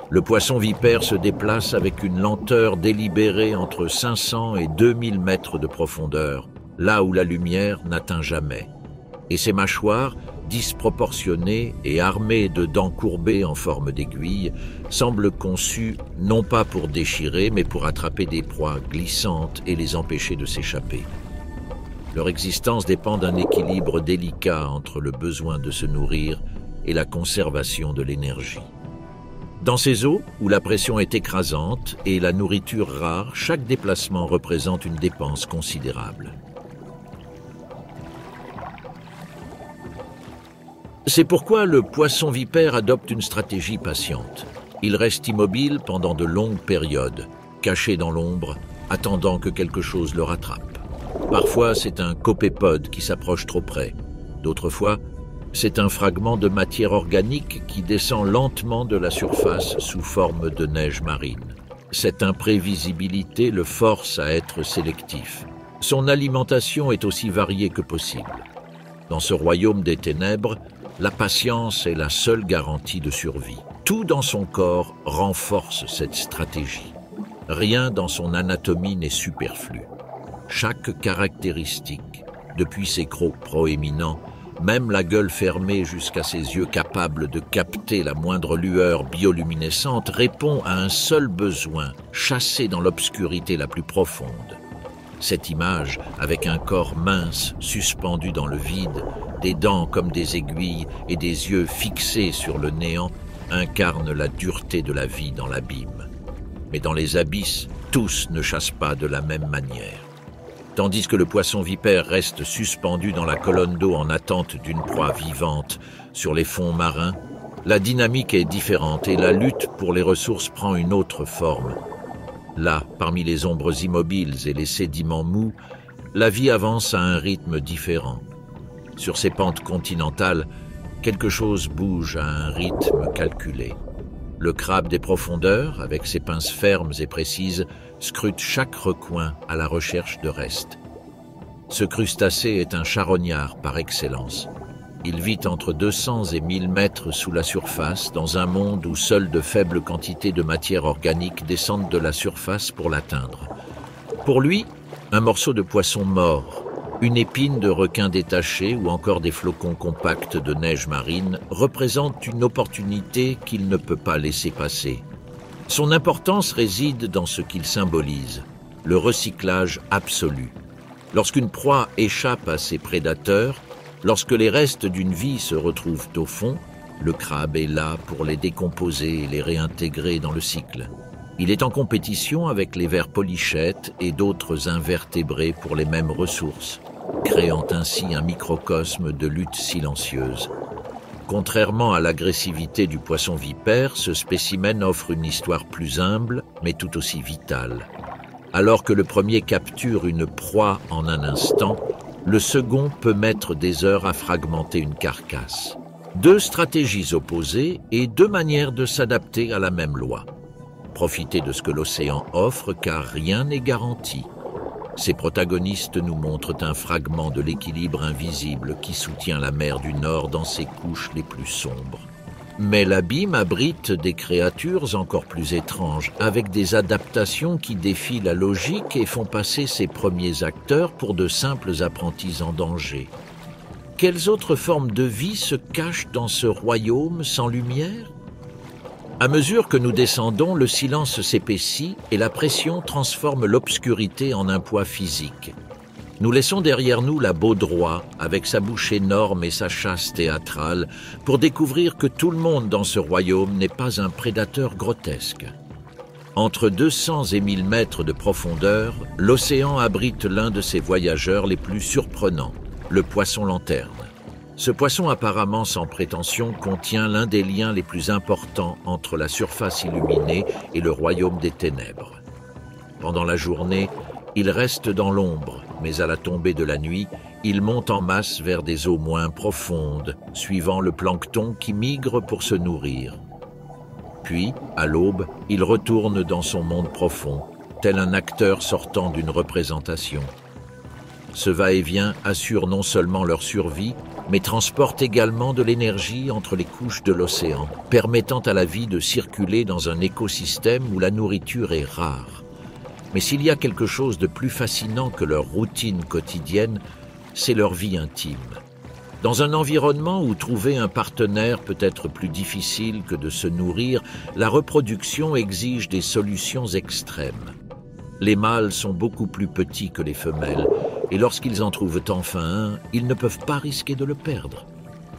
Le poisson vipère se déplace avec une lenteur délibérée entre 500 et 2000 mètres de profondeur, là où la lumière n'atteint jamais. Et ses mâchoires, disproportionnées et armées de dents courbées en forme d'aiguille, semblent conçues non pas pour déchirer, mais pour attraper des proies glissantes et les empêcher de s'échapper. Leur existence dépend d'un équilibre délicat entre le besoin de se nourrir et la conservation de l'énergie. Dans ces eaux, où la pression est écrasante et la nourriture rare, chaque déplacement représente une dépense considérable. C'est pourquoi le poisson vipère adopte une stratégie patiente. Il reste immobile pendant de longues périodes, caché dans l'ombre, attendant que quelque chose le rattrape. Parfois, c'est un copépode qui s'approche trop près. D'autres fois, c'est un fragment de matière organique qui descend lentement de la surface sous forme de neige marine. Cette imprévisibilité le force à être sélectif. Son alimentation est aussi variée que possible. Dans ce royaume des ténèbres, la patience est la seule garantie de survie. Tout dans son corps renforce cette stratégie. Rien dans son anatomie n'est superflu. Chaque caractéristique, depuis ses crocs proéminents, même la gueule fermée jusqu'à ses yeux capables de capter la moindre lueur bioluminescente, répond à un seul besoin, chassé dans l'obscurité la plus profonde. Cette image, avec un corps mince, suspendu dans le vide, des dents comme des aiguilles et des yeux fixés sur le néant, incarne la dureté de la vie dans l'abîme. Mais dans les abysses, tous ne chassent pas de la même manière. Tandis que le poisson vipère reste suspendu dans la colonne d'eau en attente d'une proie vivante sur les fonds marins, la dynamique est différente et la lutte pour les ressources prend une autre forme. Là, parmi les ombres immobiles et les sédiments mous, la vie avance à un rythme différent. Sur ces pentes continentales, quelque chose bouge à un rythme calculé. Le crabe des profondeurs, avec ses pinces fermes et précises, scrute chaque recoin à la recherche de restes. Ce crustacé est un charognard par excellence. Il vit entre 200 et 1000 mètres sous la surface, dans un monde où seules de faibles quantités de matière organique descendent de la surface pour l'atteindre. Pour lui, un morceau de poisson mort, une épine de requin détaché ou encore des flocons compacts de neige marine représentent une opportunité qu'il ne peut pas laisser passer. Son importance réside dans ce qu'il symbolise, le recyclage absolu. Lorsqu'une proie échappe à ses prédateurs, lorsque les restes d'une vie se retrouvent au fond, le crabe est là pour les décomposer et les réintégrer dans le cycle. Il est en compétition avec les vers polychètes et d'autres invertébrés pour les mêmes ressources, créant ainsi un microcosme de lutte silencieuse. Contrairement à l'agressivité du poisson vipère, ce spécimen offre une histoire plus humble, mais tout aussi vitale. Alors que le premier capture une proie en un instant, le second peut mettre des heures à fragmenter une carcasse. Deux stratégies opposées et deux manières de s'adapter à la même loi. Profiter de ce que l'océan offre, car rien n'est garanti. Ses protagonistes nous montrent un fragment de l'équilibre invisible qui soutient la mer du Nord dans ses couches les plus sombres. Mais l'abîme abrite des créatures encore plus étranges, avec des adaptations qui défient la logique et font passer ses premiers acteurs pour de simples apprentis en danger. Quelles autres formes de vie se cachent dans ce royaume sans lumière? À mesure que nous descendons, le silence s'épaissit et la pression transforme l'obscurité en un poids physique. Nous laissons derrière nous la Baudroie, avec sa bouche énorme et sa chasse théâtrale, pour découvrir que tout le monde dans ce royaume n'est pas un prédateur grotesque. Entre 200 et 1000 mètres de profondeur, l'océan abrite l'un de ses voyageurs les plus surprenants, le poisson-lanterne. Ce poisson apparemment sans prétention contient l'un des liens les plus importants entre la surface illuminée et le royaume des ténèbres. Pendant la journée, il reste dans l'ombre, mais à la tombée de la nuit, il monte en masse vers des eaux moins profondes, suivant le plancton qui migre pour se nourrir. Puis, à l'aube, il retourne dans son monde profond, tel un acteur sortant d'une représentation. Ce va-et-vient assure non seulement leur survie, mais transporte également de l'énergie entre les couches de l'océan, permettant à la vie de circuler dans un écosystème où la nourriture est rare. Mais s'il y a quelque chose de plus fascinant que leur routine quotidienne, c'est leur vie intime. Dans un environnement où trouver un partenaire peut être plus difficile que de se nourrir, la reproduction exige des solutions extrêmes. Les mâles sont beaucoup plus petits que les femelles, et lorsqu'ils en trouvent enfin un, ils ne peuvent pas risquer de le perdre.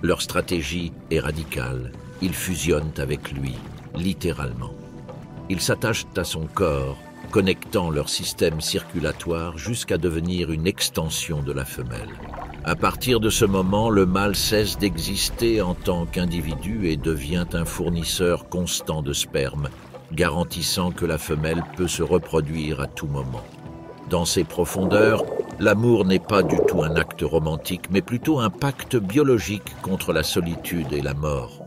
Leur stratégie est radicale. Ils fusionnent avec lui, littéralement. Ils s'attachent à son corps, connectant leur système circulatoire jusqu'à devenir une extension de la femelle. À partir de ce moment, le mâle cesse d'exister en tant qu'individu et devient un fournisseur constant de sperme, garantissant que la femelle peut se reproduire à tout moment. Dans ses profondeurs, l'amour n'est pas du tout un acte romantique, mais plutôt un pacte biologique contre la solitude et la mort.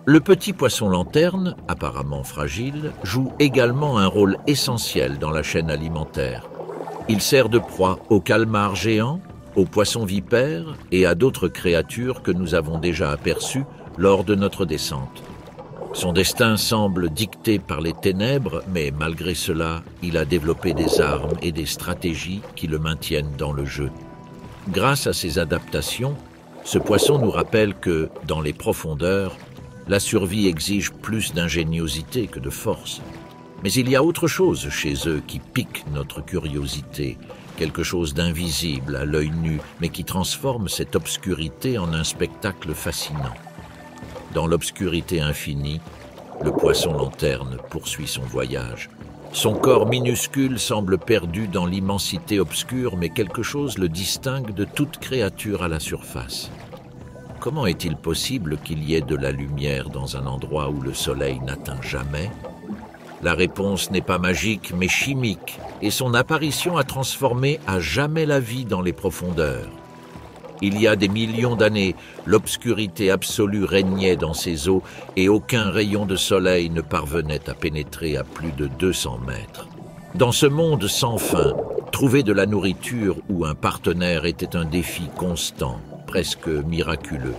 Le petit poisson-lanterne, apparemment fragile, joue également un rôle essentiel dans la chaîne alimentaire. Il sert de proie aux calmars géants, aux poissons vipères et à d'autres créatures que nous avons déjà aperçues lors de notre descente. Son destin semble dicté par les ténèbres, mais malgré cela, il a développé des armes et des stratégies qui le maintiennent dans le jeu. Grâce à ces adaptations, ce poisson nous rappelle que, dans les profondeurs, la survie exige plus d'ingéniosité que de force. Mais il y a autre chose chez eux qui pique notre curiosité, quelque chose d'invisible à l'œil nu, mais qui transforme cette obscurité en un spectacle fascinant. Dans l'obscurité infinie, le poisson-lanterne poursuit son voyage. Son corps minuscule semble perdu dans l'immensité obscure, mais quelque chose le distingue de toute créature à la surface. Comment est-il possible qu'il y ait de la lumière dans un endroit où le soleil n'atteint jamais? La réponse n'est pas magique, mais chimique, et son apparition a transformé à jamais la vie dans les profondeurs. Il y a des millions d'années, l'obscurité absolue régnait dans ces eaux et aucun rayon de soleil ne parvenait à pénétrer à plus de 200 mètres. Dans ce monde sans fin, trouver de la nourriture ou un partenaire était un défi constant, presque miraculeux.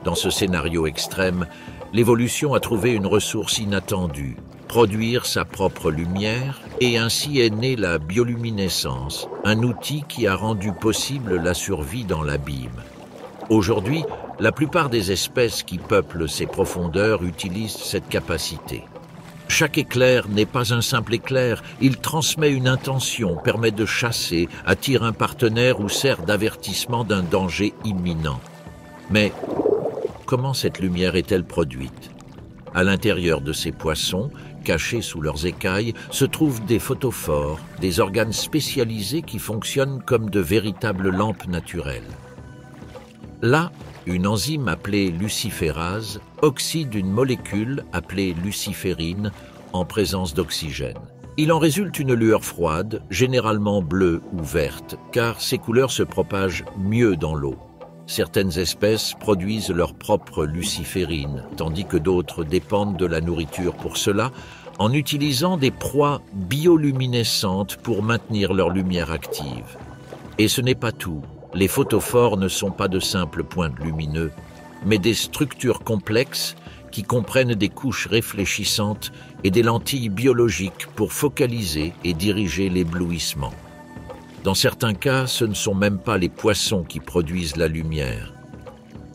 Dans ce scénario extrême, l'évolution a trouvé une ressource inattendue, produire sa propre lumière, et ainsi est née la bioluminescence, un outil qui a rendu possible la survie dans l'abîme. Aujourd'hui, la plupart des espèces qui peuplent ces profondeurs utilisent cette capacité. Chaque éclair n'est pas un simple éclair, il transmet une intention, permet de chasser, attire un partenaire ou sert d'avertissement d'un danger imminent. Mais comment cette lumière est-elle produite? À l'intérieur de ces poissons, cachés sous leurs écailles, se trouvent des photophores, des organes spécialisés qui fonctionnent comme de véritables lampes naturelles. Là, une enzyme appelée luciférase oxyde une molécule appelée luciférine en présence d'oxygène. Il en résulte une lueur froide, généralement bleue ou verte, car ces couleurs se propagent mieux dans l'eau. Certaines espèces produisent leur propre luciférine, tandis que d'autres dépendent de la nourriture pour cela, en utilisant des proies bioluminescentes pour maintenir leur lumière active. Et ce n'est pas tout. Les photophores ne sont pas de simples points lumineux, mais des structures complexes qui comprennent des couches réfléchissantes et des lentilles biologiques pour focaliser et diriger l'éblouissement. Dans certains cas, ce ne sont même pas les poissons qui produisent la lumière.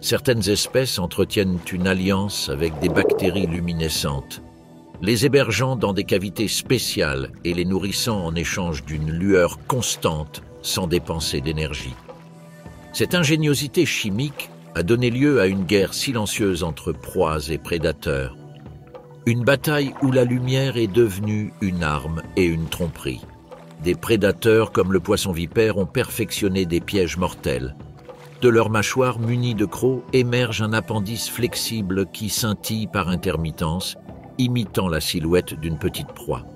Certaines espèces entretiennent une alliance avec des bactéries luminescentes, les hébergeant dans des cavités spéciales et les nourrissant en échange d'une lueur constante sans dépenser d'énergie. Cette ingéniosité chimique a donné lieu à une guerre silencieuse entre proies et prédateurs. Une bataille où la lumière est devenue une arme et une tromperie. Des prédateurs comme le poisson vipère ont perfectionné des pièges mortels. De leurs mâchoires munies de crocs émerge un appendice flexible qui scintille par intermittence, imitant la silhouette d'une petite proie.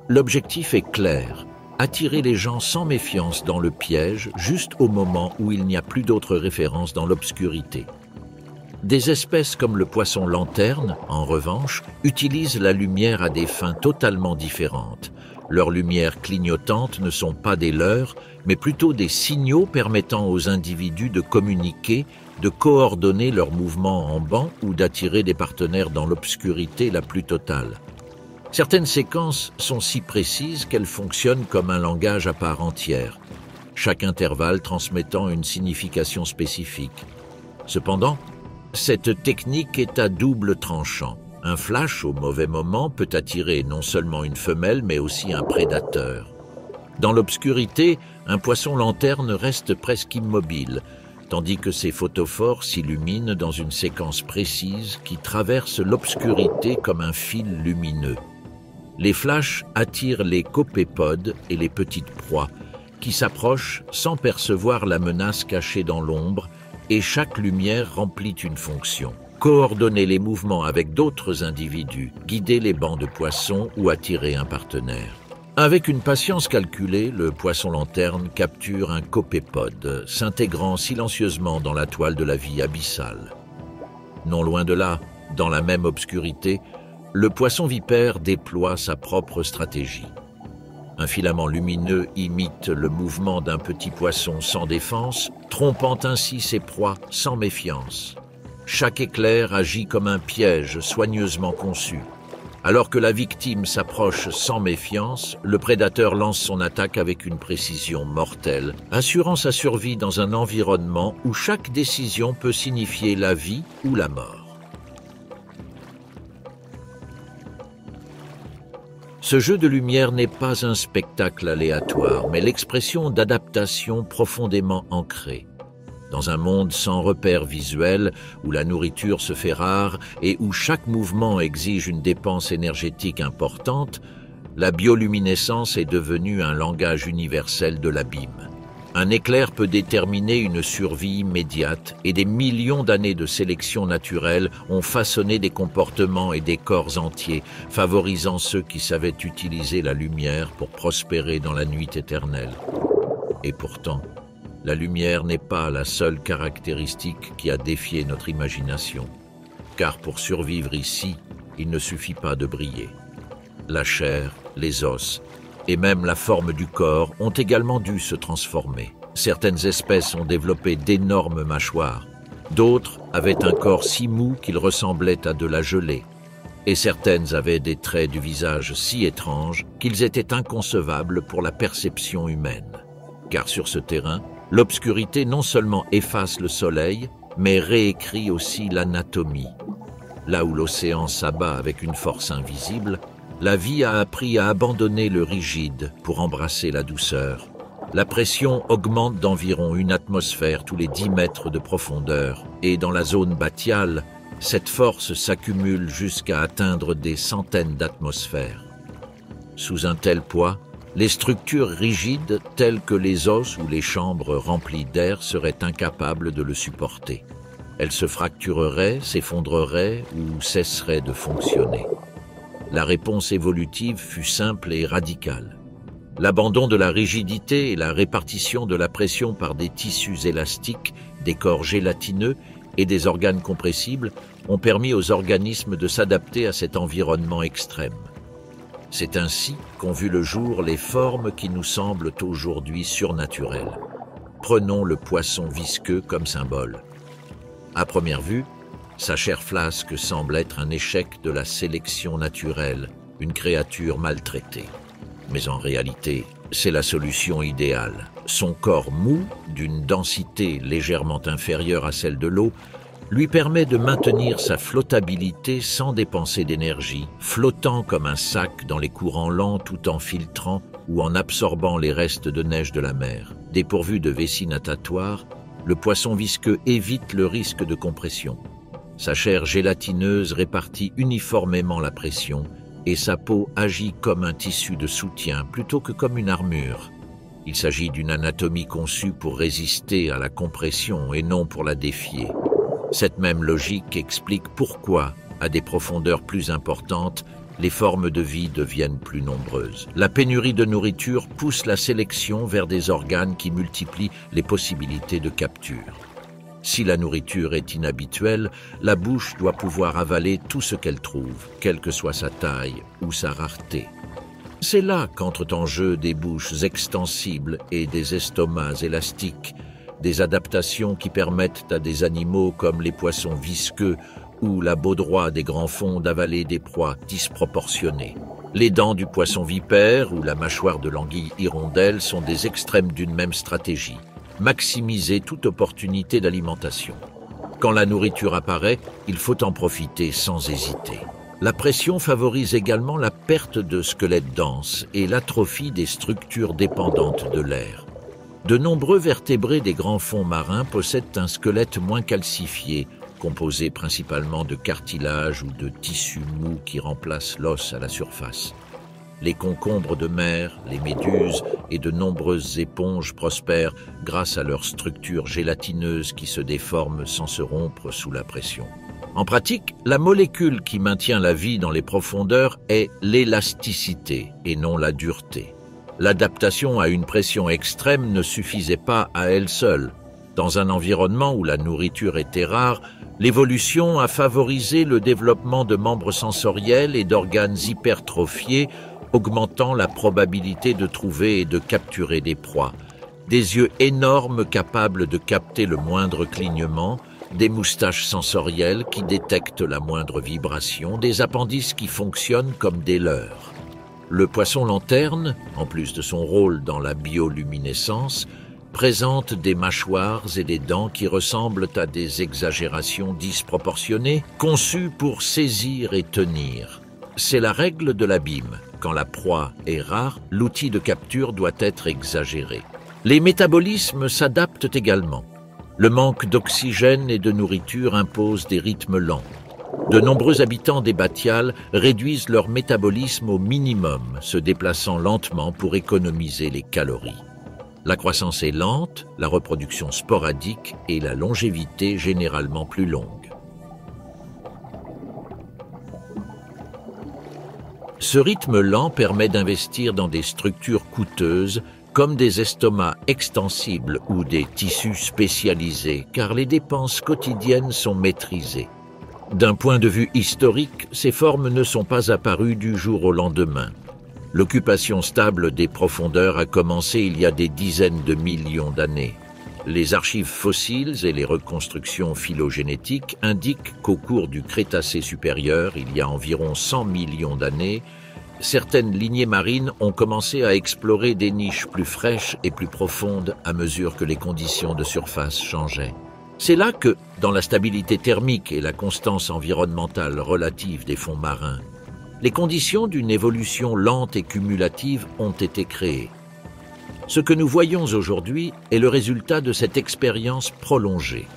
L'objectif est clair, attirer les gens sans méfiance dans le piège juste au moment où il n'y a plus d'autres références dans l'obscurité. Des espèces comme le poisson lanterne, en revanche, utilisent la lumière à des fins totalement différentes. Leurs lumières clignotantes ne sont pas des leurs, mais plutôt des signaux permettant aux individus de communiquer, de coordonner leurs mouvements en banc ou d'attirer des partenaires dans l'obscurité la plus totale. Certaines séquences sont si précises qu'elles fonctionnent comme un langage à part entière, chaque intervalle transmettant une signification spécifique. Cependant, cette technique est à double tranchant. Un flash au mauvais moment peut attirer non seulement une femelle, mais aussi un prédateur. Dans l'obscurité, un poisson lanterne reste presque immobile, tandis que ses photophores s'illuminent dans une séquence précise qui traverse l'obscurité comme un fil lumineux. Les flashs attirent les copépodes et les petites proies, qui s'approchent sans percevoir la menace cachée dans l'ombre, et chaque lumière remplit une fonction. Coordonner les mouvements avec d'autres individus, guider les bancs de poissons ou attirer un partenaire. Avec une patience calculée, le poisson lanterne capture un copépode, s'intégrant silencieusement dans la toile de la vie abyssale. Non loin de là, dans la même obscurité, le poisson vipère déploie sa propre stratégie. Un filament lumineux imite le mouvement d'un petit poisson sans défense, trompant ainsi ses proies sans méfiance. Chaque éclair agit comme un piège soigneusement conçu. Alors que la victime s'approche sans méfiance, le prédateur lance son attaque avec une précision mortelle, assurant sa survie dans un environnement où chaque décision peut signifier la vie ou la mort. Ce jeu de lumière n'est pas un spectacle aléatoire, mais l'expression d'adaptations profondément ancrées. Dans un monde sans repères visuels, où la nourriture se fait rare et où chaque mouvement exige une dépense énergétique importante, la bioluminescence est devenue un langage universel de l'abîme. Un éclair peut déterminer une survie immédiate et des millions d'années de sélection naturelle ont façonné des comportements et des corps entiers, favorisant ceux qui savaient utiliser la lumière pour prospérer dans la nuit éternelle. Et pourtant, la lumière n'est pas la seule caractéristique qui a défié notre imagination, car pour survivre ici, il ne suffit pas de briller. La chair, les os et même la forme du corps ont également dû se transformer. Certaines espèces ont développé d'énormes mâchoires, d'autres avaient un corps si mou qu'il ressemblait à de la gelée, et certaines avaient des traits du visage si étranges qu'ils étaient inconcevables pour la perception humaine. Car sur ce terrain, l'obscurité non seulement efface le soleil, mais réécrit aussi l'anatomie. Là où l'océan s'abat avec une force invisible, la vie a appris à abandonner le rigide pour embrasser la douceur. La pression augmente d'environ une atmosphère tous les 10 mètres de profondeur, et dans la zone batiale, cette force s'accumule jusqu'à atteindre des centaines d'atmosphères. Sous un tel poids, les structures rigides telles que les os ou les chambres remplies d'air seraient incapables de le supporter. Elles se fractureraient, s'effondreraient ou cesseraient de fonctionner. La réponse évolutive fut simple et radicale. L'abandon de la rigidité et la répartition de la pression par des tissus élastiques, des corps gélatineux et des organes compressibles ont permis aux organismes de s'adapter à cet environnement extrême. C'est ainsi qu'ont vu le jour les formes qui nous semblent aujourd'hui surnaturelles. Prenons le poisson visqueux comme symbole. À première vue, sa chair flasque semble être un échec de la sélection naturelle, une créature maltraitée. Mais en réalité, c'est la solution idéale. Son corps mou, d'une densité légèrement inférieure à celle de l'eau, lui permet de maintenir sa flottabilité sans dépenser d'énergie, flottant comme un sac dans les courants lents tout en filtrant ou en absorbant les restes de neige de la mer. Dépourvu de vessie natatoire, le poisson visqueux évite le risque de compression. Sa chair gélatineuse répartit uniformément la pression et sa peau agit comme un tissu de soutien plutôt que comme une armure. Il s'agit d'une anatomie conçue pour résister à la compression et non pour la défier. Cette même logique explique pourquoi, à des profondeurs plus importantes, les formes de vie deviennent plus nombreuses. La pénurie de nourriture pousse la sélection vers des organes qui multiplient les possibilités de capture. Si la nourriture est inhabituelle, la bouche doit pouvoir avaler tout ce qu'elle trouve, quelle que soit sa taille ou sa rareté. C'est là qu'entrent en jeu des bouches extensibles et des estomacs élastiques, des adaptations qui permettent à des animaux comme les poissons visqueux ou la baudroie des grands fonds d'avaler des proies disproportionnées. Les dents du poisson vipère ou la mâchoire de l'anguille hirondelle sont des extrêmes d'une même stratégie. Maximiser toute opportunité d'alimentation. Quand la nourriture apparaît, il faut en profiter sans hésiter. La pression favorise également la perte de squelettes denses et l'atrophie des structures dépendantes de l'air. De nombreux vertébrés des grands fonds marins possèdent un squelette moins calcifié, composé principalement de cartilage ou de tissus mous qui remplacent l'os à la surface. Les concombres de mer, les méduses et de nombreuses éponges prospèrent grâce à leur structure gélatineuse qui se déforme sans se rompre sous la pression. En pratique, la molécule qui maintient la vie dans les profondeurs est l'élasticité et non la dureté. L'adaptation à une pression extrême ne suffisait pas à elle seule. Dans un environnement où la nourriture était rare, l'évolution a favorisé le développement de membres sensoriels et d'organes hypertrophiés, augmentant la probabilité de trouver et de capturer des proies. Des yeux énormes capables de capter le moindre clignement, des moustaches sensorielles qui détectent la moindre vibration, des appendices qui fonctionnent comme des leurres. Le poisson lanterne, en plus de son rôle dans la bioluminescence, présente des mâchoires et des dents qui ressemblent à des exagérations disproportionnées, conçues pour saisir et tenir. C'est la règle de l'abîme. Quand la proie est rare, l'outil de capture doit être exagéré. Les métabolismes s'adaptent également. Le manque d'oxygène et de nourriture impose des rythmes lents. De nombreux habitants des batiales réduisent leur métabolisme au minimum, se déplaçant lentement pour économiser les calories. La croissance est lente, la reproduction sporadique et la longévité généralement plus longue. Ce rythme lent permet d'investir dans des structures coûteuses comme des estomacs extensibles ou des tissus spécialisés, car les dépenses quotidiennes sont maîtrisées. D'un point de vue historique, ces formes ne sont pas apparues du jour au lendemain. L'occupation stable des profondeurs a commencé il y a des dizaines de millions d'années. Les archives fossiles et les reconstructions phylogénétiques indiquent qu'au cours du Crétacé supérieur, il y a environ 100 millions d'années, certaines lignées marines ont commencé à explorer des niches plus fraîches et plus profondes à mesure que les conditions de surface changeaient. C'est là que, dans la stabilité thermique et la constance environnementale relative des fonds marins, les conditions d'une évolution lente et cumulative ont été créées. Ce que nous voyons aujourd'hui est le résultat de cette expérience prolongée.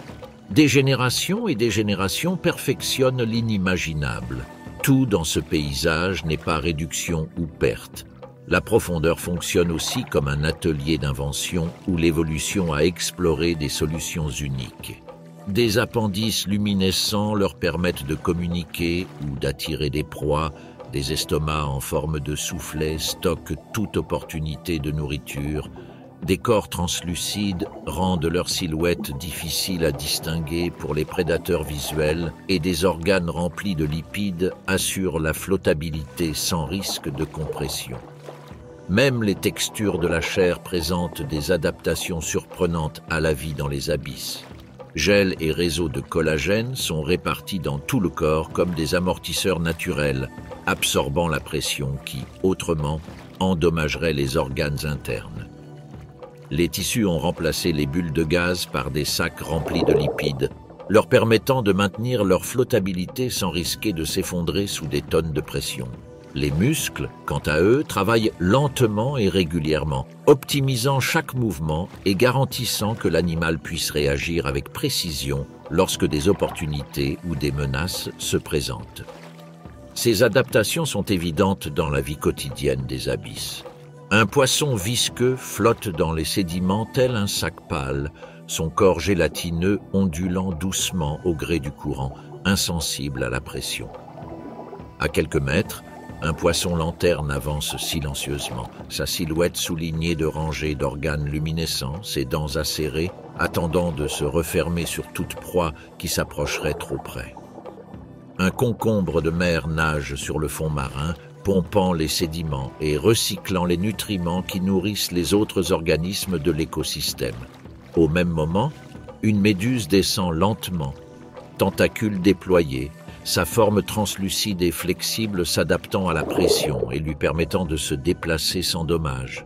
Des générations et des générations perfectionnent l'inimaginable. Tout dans ce paysage n'est pas réduction ou perte. La profondeur fonctionne aussi comme un atelier d'invention où l'évolution a exploré des solutions uniques. Des appendices luminescents leur permettent de communiquer ou d'attirer des proies. Des estomacs en forme de soufflet stockent toute opportunité de nourriture. Des corps translucides rendent leur silhouette difficile à distinguer pour les prédateurs visuels et des organes remplis de lipides assurent la flottabilité sans risque de compression. Même les textures de la chair présentent des adaptations surprenantes à la vie dans les abysses. Gel et réseaux de collagène sont répartis dans tout le corps comme des amortisseurs naturels, absorbant la pression qui, autrement, endommagerait les organes internes. Les tissus ont remplacé les bulles de gaz par des sacs remplis de lipides, leur permettant de maintenir leur flottabilité sans risquer de s'effondrer sous des tonnes de pression. Les muscles, quant à eux, travaillent lentement et régulièrement, optimisant chaque mouvement et garantissant que l'animal puisse réagir avec précision lorsque des opportunités ou des menaces se présentent. Ces adaptations sont évidentes dans la vie quotidienne des abysses. Un poisson visqueux flotte dans les sédiments tel un sac pâle, son corps gélatineux ondulant doucement au gré du courant, insensible à la pression. À quelques mètres, un poisson lanterne avance silencieusement, sa silhouette soulignée de rangées d'organes luminescents, ses dents acérées, attendant de se refermer sur toute proie qui s'approcherait trop près. Un concombre de mer nage sur le fond marin, pompant les sédiments et recyclant les nutriments qui nourrissent les autres organismes de l'écosystème. Au même moment, une méduse descend lentement, tentacules déployés, sa forme translucide et flexible s'adaptant à la pression et lui permettant de se déplacer sans dommage.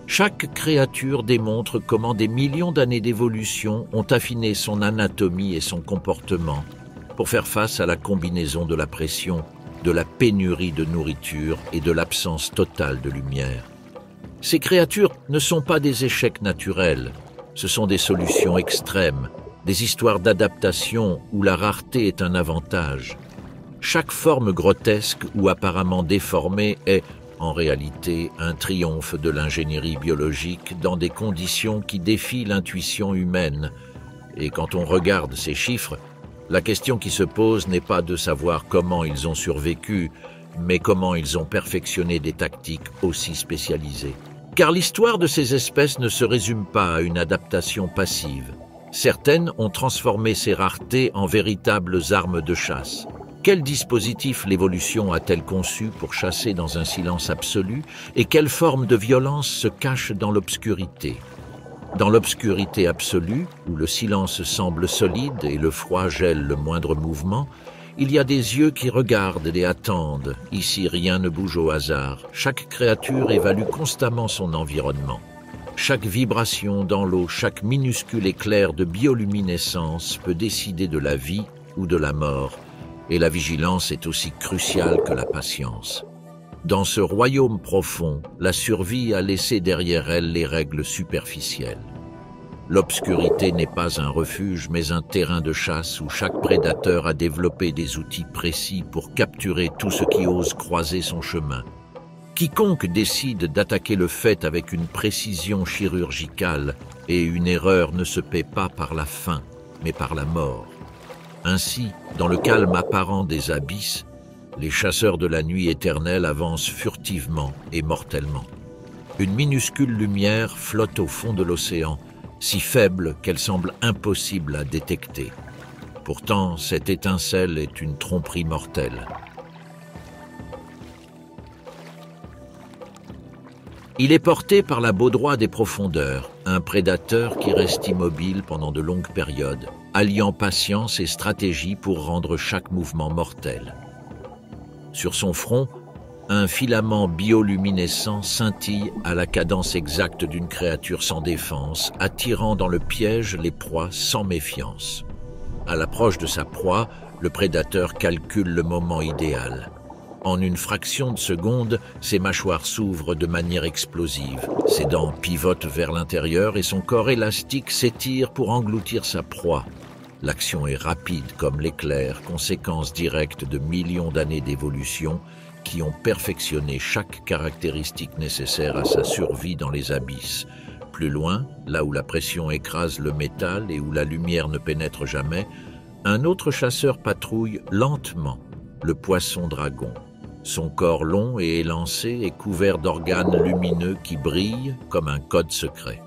Chaque créature démontre comment des millions d'années d'évolution ont affiné son anatomie et son comportement pour faire face à la combinaison de la pression, de la pénurie de nourriture et de l'absence totale de lumière. Ces créatures ne sont pas des échecs naturels, ce sont des solutions extrêmes, des histoires d'adaptation où la rareté est un avantage. Chaque forme grotesque ou apparemment déformée est, en réalité, un triomphe de l'ingénierie biologique dans des conditions qui défient l'intuition humaine. Et quand on regarde ces chiffres, la question qui se pose n'est pas de savoir comment ils ont survécu, mais comment ils ont perfectionné des tactiques aussi spécialisées. Car l'histoire de ces espèces ne se résume pas à une adaptation passive. Certaines ont transformé ces raretés en véritables armes de chasse. Quel dispositif l'évolution a-t-elle conçu pour chasser dans un silence absolu et quelle forme de violence se cache dans l'obscurité ? Dans l'obscurité absolue, où le silence semble solide et le froid gèle le moindre mouvement, il y a des yeux qui regardent et attendent. Ici, rien ne bouge au hasard. Chaque créature évalue constamment son environnement. Chaque vibration dans l'eau, chaque minuscule éclair de bioluminescence peut décider de la vie ou de la mort. Et la vigilance est aussi cruciale que la patience. Dans ce royaume profond, la survie a laissé derrière elle les règles superficielles. L'obscurité n'est pas un refuge, mais un terrain de chasse où chaque prédateur a développé des outils précis pour capturer tout ce qui ose croiser son chemin. Quiconque décide d'attaquer le fait avec une précision chirurgicale et une erreur ne se paie pas par la faim, mais par la mort. Ainsi, dans le calme apparent des abysses, les chasseurs de la nuit éternelle avancent furtivement et mortellement. Une minuscule lumière flotte au fond de l'océan, si faible qu'elle semble impossible à détecter. Pourtant, cette étincelle est une tromperie mortelle. Il est porté par la baudroie des profondeurs, un prédateur qui reste immobile pendant de longues périodes, alliant patience et stratégie pour rendre chaque mouvement mortel. Sur son front, un filament bioluminescent scintille à la cadence exacte d'une créature sans défense, attirant dans le piège les proies sans méfiance. À l'approche de sa proie, le prédateur calcule le moment idéal. En une fraction de seconde, ses mâchoires s'ouvrent de manière explosive, ses dents pivotent vers l'intérieur et son corps élastique s'étire pour engloutir sa proie. L'action est rapide comme l'éclair, conséquence directe de millions d'années d'évolution qui ont perfectionné chaque caractéristique nécessaire à sa survie dans les abysses. Plus loin, là où la pression écrase le métal et où la lumière ne pénètre jamais, un autre chasseur patrouille lentement, le poisson-dragon. Son corps long et élancé est couvert d'organes lumineux qui brillent comme un code secret.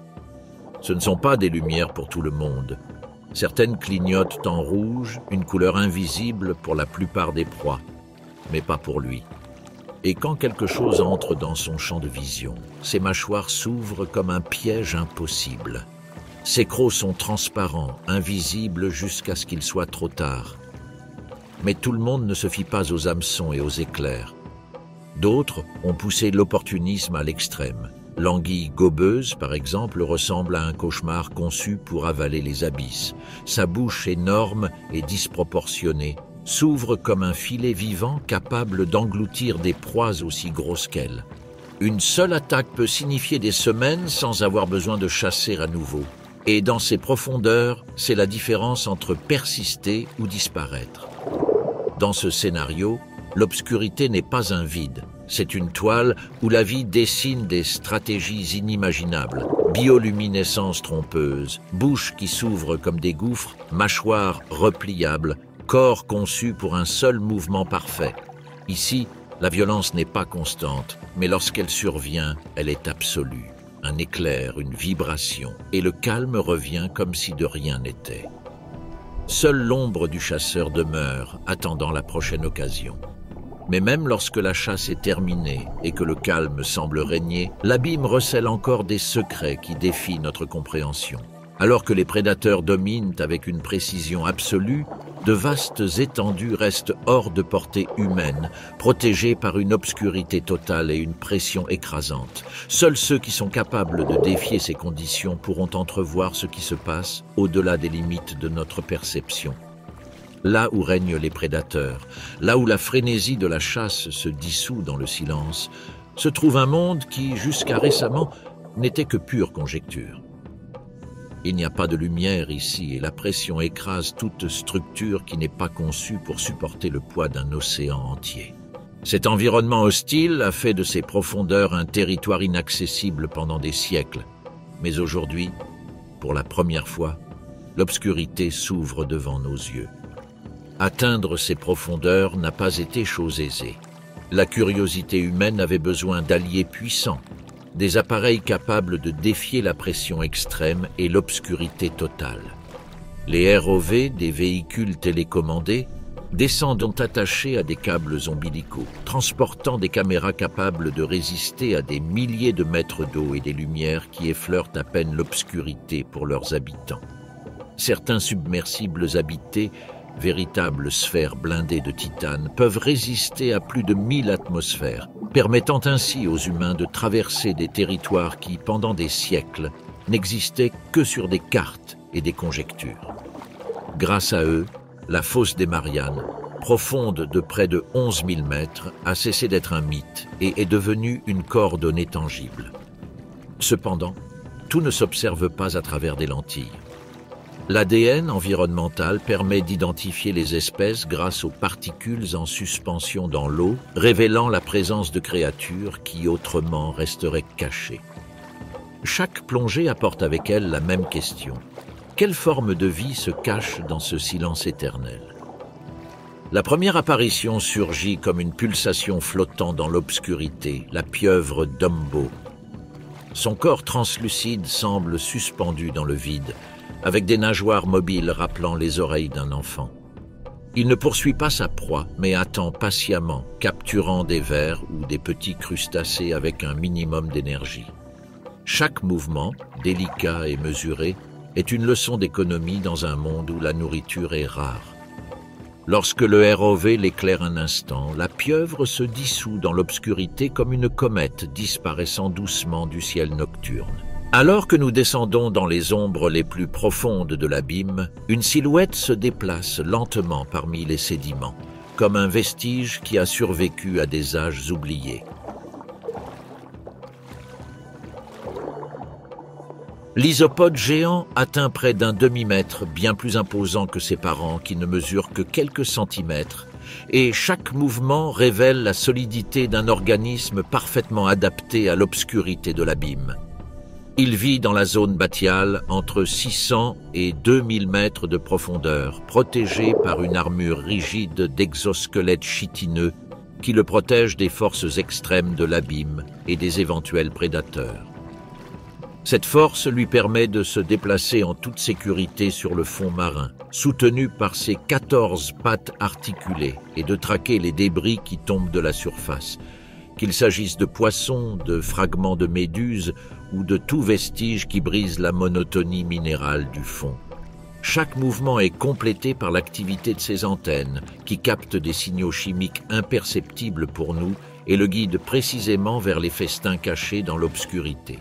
Ce ne sont pas des lumières pour tout le monde. Certaines clignotent en rouge, une couleur invisible pour la plupart des proies, mais pas pour lui. Et quand quelque chose entre dans son champ de vision, ses mâchoires s'ouvrent comme un piège impossible. Ses crocs sont transparents, invisibles jusqu'à ce qu'il soit trop tard. Mais tout le monde ne se fie pas aux hameçons et aux éclairs. D'autres ont poussé l'opportunisme à l'extrême. L'anguille gobeuse, par exemple, ressemble à un cauchemar conçu pour avaler les abysses. Sa bouche énorme et disproportionnée s'ouvre comme un filet vivant capable d'engloutir des proies aussi grosses qu'elle. Une seule attaque peut signifier des semaines sans avoir besoin de chasser à nouveau. Et dans ces profondeurs, c'est la différence entre persister ou disparaître. Dans ce scénario, l'obscurité n'est pas un vide. C'est une toile où la vie dessine des stratégies inimaginables. Bioluminescence trompeuse, bouche qui s'ouvre comme des gouffres, mâchoires repliables, corps conçu pour un seul mouvement parfait. Ici, la violence n'est pas constante, mais lorsqu'elle survient, elle est absolue. Un éclair, une vibration, et le calme revient comme si de rien n'était. Seule l'ombre du chasseur demeure, attendant la prochaine occasion. Mais même lorsque la chasse est terminée et que le calme semble régner, l'abîme recèle encore des secrets qui défient notre compréhension. Alors que les prédateurs dominent avec une précision absolue, de vastes étendues restent hors de portée humaine, protégées par une obscurité totale et une pression écrasante. Seuls ceux qui sont capables de défier ces conditions pourront entrevoir ce qui se passe au-delà des limites de notre perception. Là où règnent les prédateurs, là où la frénésie de la chasse se dissout dans le silence, se trouve un monde qui, jusqu'à récemment, n'était que pure conjecture. Il n'y a pas de lumière ici et la pression écrase toute structure qui n'est pas conçue pour supporter le poids d'un océan entier. Cet environnement hostile a fait de ces profondeurs un territoire inaccessible pendant des siècles. Mais aujourd'hui, pour la première fois, l'obscurité s'ouvre devant nos yeux. Atteindre ces profondeurs n'a pas été chose aisée. La curiosité humaine avait besoin d'alliés puissants, des appareils capables de défier la pression extrême et l'obscurité totale. Les ROV, des véhicules télécommandés, descendent attachés à des câbles ombilicaux, transportant des caméras capables de résister à des milliers de mètres d'eau et des lumières qui effleurent à peine l'obscurité pour leurs habitants. Certains submersibles habités, véritables sphères blindées de titane, peuvent résister à plus de 1000 atmosphères, permettant ainsi aux humains de traverser des territoires qui, pendant des siècles, n'existaient que sur des cartes et des conjectures. Grâce à eux, la fosse des Mariannes, profonde de près de 11 000 mètres, a cessé d'être un mythe et est devenue une coordonnée tangible. Cependant, tout ne s'observe pas à travers des lentilles. L'ADN environnemental permet d'identifier les espèces grâce aux particules en suspension dans l'eau, révélant la présence de créatures qui autrement resteraient cachées. Chaque plongée apporte avec elle la même question. Quelle forme de vie se cache dans ce silence éternel? La première apparition surgit comme une pulsation flottant dans l'obscurité, la pieuvre Dumbo. Son corps translucide semble suspendu dans le vide, avec des nageoires mobiles rappelant les oreilles d'un enfant. Il ne poursuit pas sa proie, mais attend patiemment, capturant des vers ou des petits crustacés avec un minimum d'énergie. Chaque mouvement, délicat et mesuré, est une leçon d'économie dans un monde où la nourriture est rare. Lorsque le ROV l'éclaire un instant, la pieuvre se dissout dans l'obscurité comme une comète disparaissant doucement du ciel nocturne. Alors que nous descendons dans les ombres les plus profondes de l'abîme, une silhouette se déplace lentement parmi les sédiments, comme un vestige qui a survécu à des âges oubliés. L'isopode géant atteint près d'un demi-mètre, bien plus imposant que ses parents qui ne mesurent que quelques centimètres, et chaque mouvement révèle la solidité d'un organisme parfaitement adapté à l'obscurité de l'abîme. Il vit dans la zone batiale entre 600 et 2000 mètres de profondeur, protégé par une armure rigide d'exosquelettes chitineux qui le protège des forces extrêmes de l'abîme et des éventuels prédateurs. Cette force lui permet de se déplacer en toute sécurité sur le fond marin, soutenu par ses 14 pattes articulées, et de traquer les débris qui tombent de la surface, qu'il s'agisse de poissons, de fragments de méduses ou de tout vestige qui brise la monotonie minérale du fond. Chaque mouvement est complété par l'activité de ses antennes, qui captent des signaux chimiques imperceptibles pour nous et le guident précisément vers les festins cachés dans l'obscurité.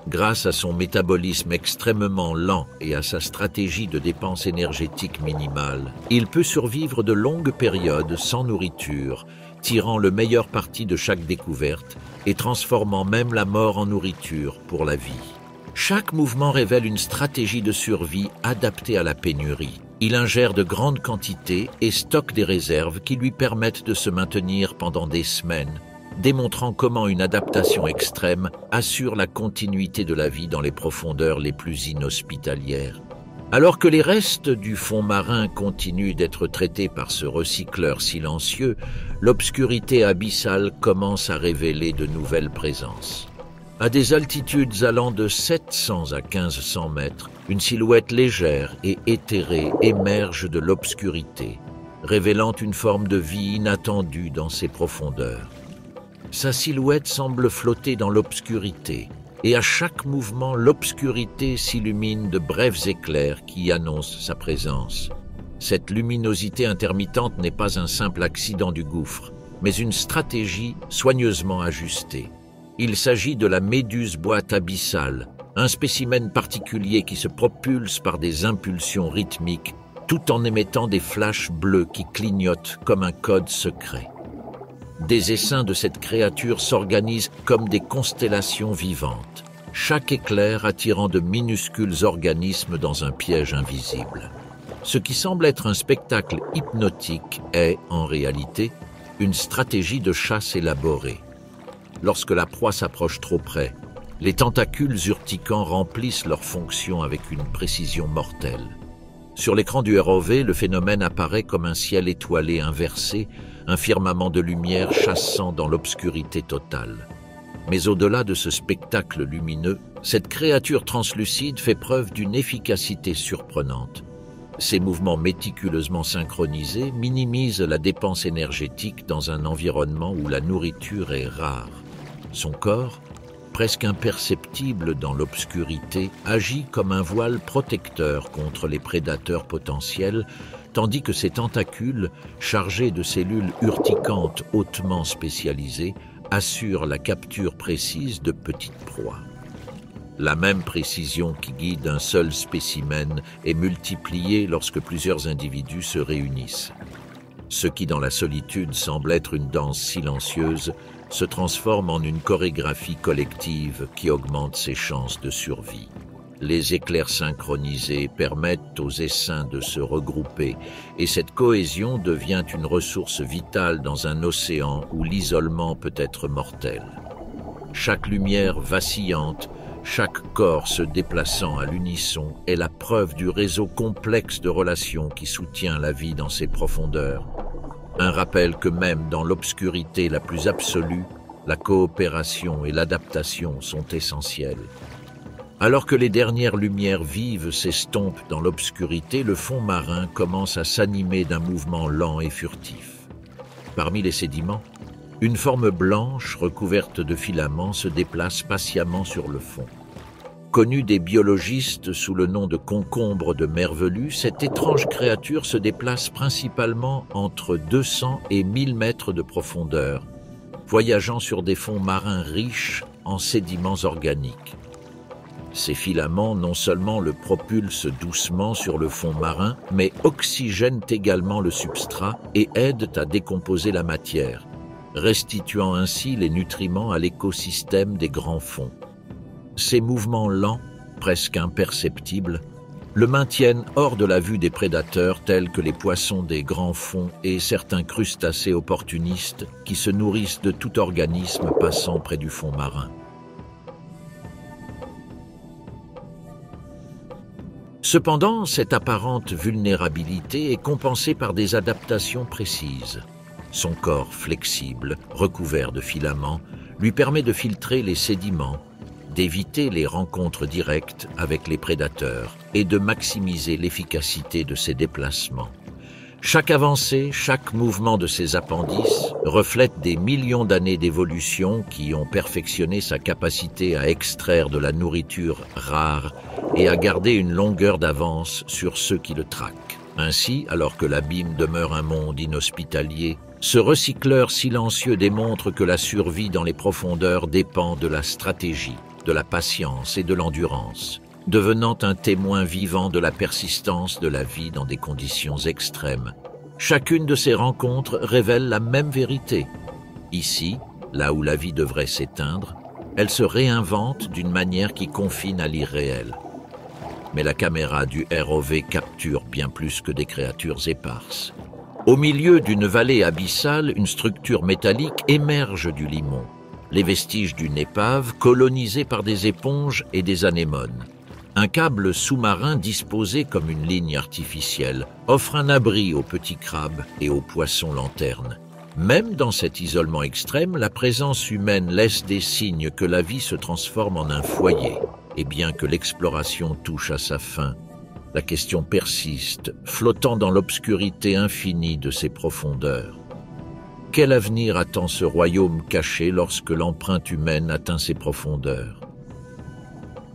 Grâce à son métabolisme extrêmement lent et à sa stratégie de dépense énergétique minimale, il peut survivre de longues périodes sans nourriture, tirant le meilleur parti de chaque découverte et transformant même la mort en nourriture pour la vie. Chaque mouvement révèle une stratégie de survie adaptée à la pénurie. Il ingère de grandes quantités et stocke des réserves qui lui permettent de se maintenir pendant des semaines, démontrant comment une adaptation extrême assure la continuité de la vie dans les profondeurs les plus inhospitalières. Alors que les restes du fond marin continuent d'être traités par ce recycleur silencieux, l'obscurité abyssale commence à révéler de nouvelles présences. À des altitudes allant de 700 à 1500 mètres, une silhouette légère et éthérée émerge de l'obscurité, révélant une forme de vie inattendue dans ses profondeurs. Sa silhouette semble flotter dans l'obscurité, et à chaque mouvement, l'obscurité s'illumine de brefs éclairs qui annoncent sa présence. Cette luminosité intermittente n'est pas un simple accident du gouffre, mais une stratégie soigneusement ajustée. Il s'agit de la méduse boîte abyssale, un spécimen particulier qui se propulse par des impulsions rythmiques, tout en émettant des flashs bleus qui clignotent comme un code secret. Des essaims de cette créature s'organisent comme des constellations vivantes, chaque éclair attirant de minuscules organismes dans un piège invisible. Ce qui semble être un spectacle hypnotique est, en réalité, une stratégie de chasse élaborée. Lorsque la proie s'approche trop près, les tentacules urticants remplissent leur fonction avec une précision mortelle. Sur l'écran du ROV, le phénomène apparaît comme un ciel étoilé inversé, un firmament de lumière chassant dans l'obscurité totale. Mais au-delà de ce spectacle lumineux, cette créature translucide fait preuve d'une efficacité surprenante. Ses mouvements méticuleusement synchronisés minimisent la dépense énergétique dans un environnement où la nourriture est rare. Son corps, presque imperceptible dans l'obscurité, agit comme un voile protecteur contre les prédateurs potentiels, tandis que ses tentacules, chargés de cellules urticantes hautement spécialisées, assurent la capture précise de petites proies. La même précision qui guide un seul spécimen est multipliée lorsque plusieurs individus se réunissent. Ce qui, dans la solitude, semble être une danse silencieuse, se transforme en une chorégraphie collective qui augmente ses chances de survie. Les éclairs synchronisés permettent aux essaims de se regrouper et cette cohésion devient une ressource vitale dans un océan où l'isolement peut être mortel. Chaque lumière vacillante, chaque corps se déplaçant à l'unisson est la preuve du réseau complexe de relations qui soutient la vie dans ses profondeurs. Un rappel que même dans l'obscurité la plus absolue, la coopération et l'adaptation sont essentielles. Alors que les dernières lumières vives s'estompent dans l'obscurité, le fond marin commence à s'animer d'un mouvement lent et furtif. Parmi les sédiments, une forme blanche recouverte de filaments se déplace patiemment sur le fond. Connue des biologistes sous le nom de concombre de mer velue, cette étrange créature se déplace principalement entre 200 et 1000 mètres de profondeur, voyageant sur des fonds marins riches en sédiments organiques. Ces filaments non seulement le propulsent doucement sur le fond marin, mais oxygènent également le substrat et aident à décomposer la matière, restituant ainsi les nutriments à l'écosystème des grands fonds. Ces mouvements lents, presque imperceptibles, le maintiennent hors de la vue des prédateurs tels que les poissons des grands fonds et certains crustacés opportunistes qui se nourrissent de tout organisme passant près du fond marin. Cependant, cette apparente vulnérabilité est compensée par des adaptations précises. Son corps flexible, recouvert de filaments, lui permet de filtrer les sédiments, d'éviter les rencontres directes avec les prédateurs et de maximiser l'efficacité de ses déplacements. Chaque avancée, chaque mouvement de ses appendices reflète des millions d'années d'évolution qui ont perfectionné sa capacité à extraire de la nourriture rare et à garder une longueur d'avance sur ceux qui le traquent. Ainsi, alors que l'abîme demeure un monde inhospitalier, ce recycleur silencieux démontre que la survie dans les profondeurs dépend de la stratégie, de la patience et de l'endurance, devenant un témoin vivant de la persistance de la vie dans des conditions extrêmes. Chacune de ces rencontres révèle la même vérité. Ici, là où la vie devrait s'éteindre, elle se réinvente d'une manière qui confine à l'irréel. Mais la caméra du ROV capture bien plus que des créatures éparses. Au milieu d'une vallée abyssale, une structure métallique émerge du limon, les vestiges d'une épave colonisée par des éponges et des anémones. Un câble sous-marin disposé comme une ligne artificielle offre un abri aux petits crabes et aux poissons lanternes. Même dans cet isolement extrême, la présence humaine laisse des signes que la vie se transforme en un foyer. Et bien que l'exploration touche à sa fin, la question persiste, flottant dans l'obscurité infinie de ses profondeurs. Quel avenir attend ce royaume caché lorsque l'empreinte humaine atteint ses profondeurs?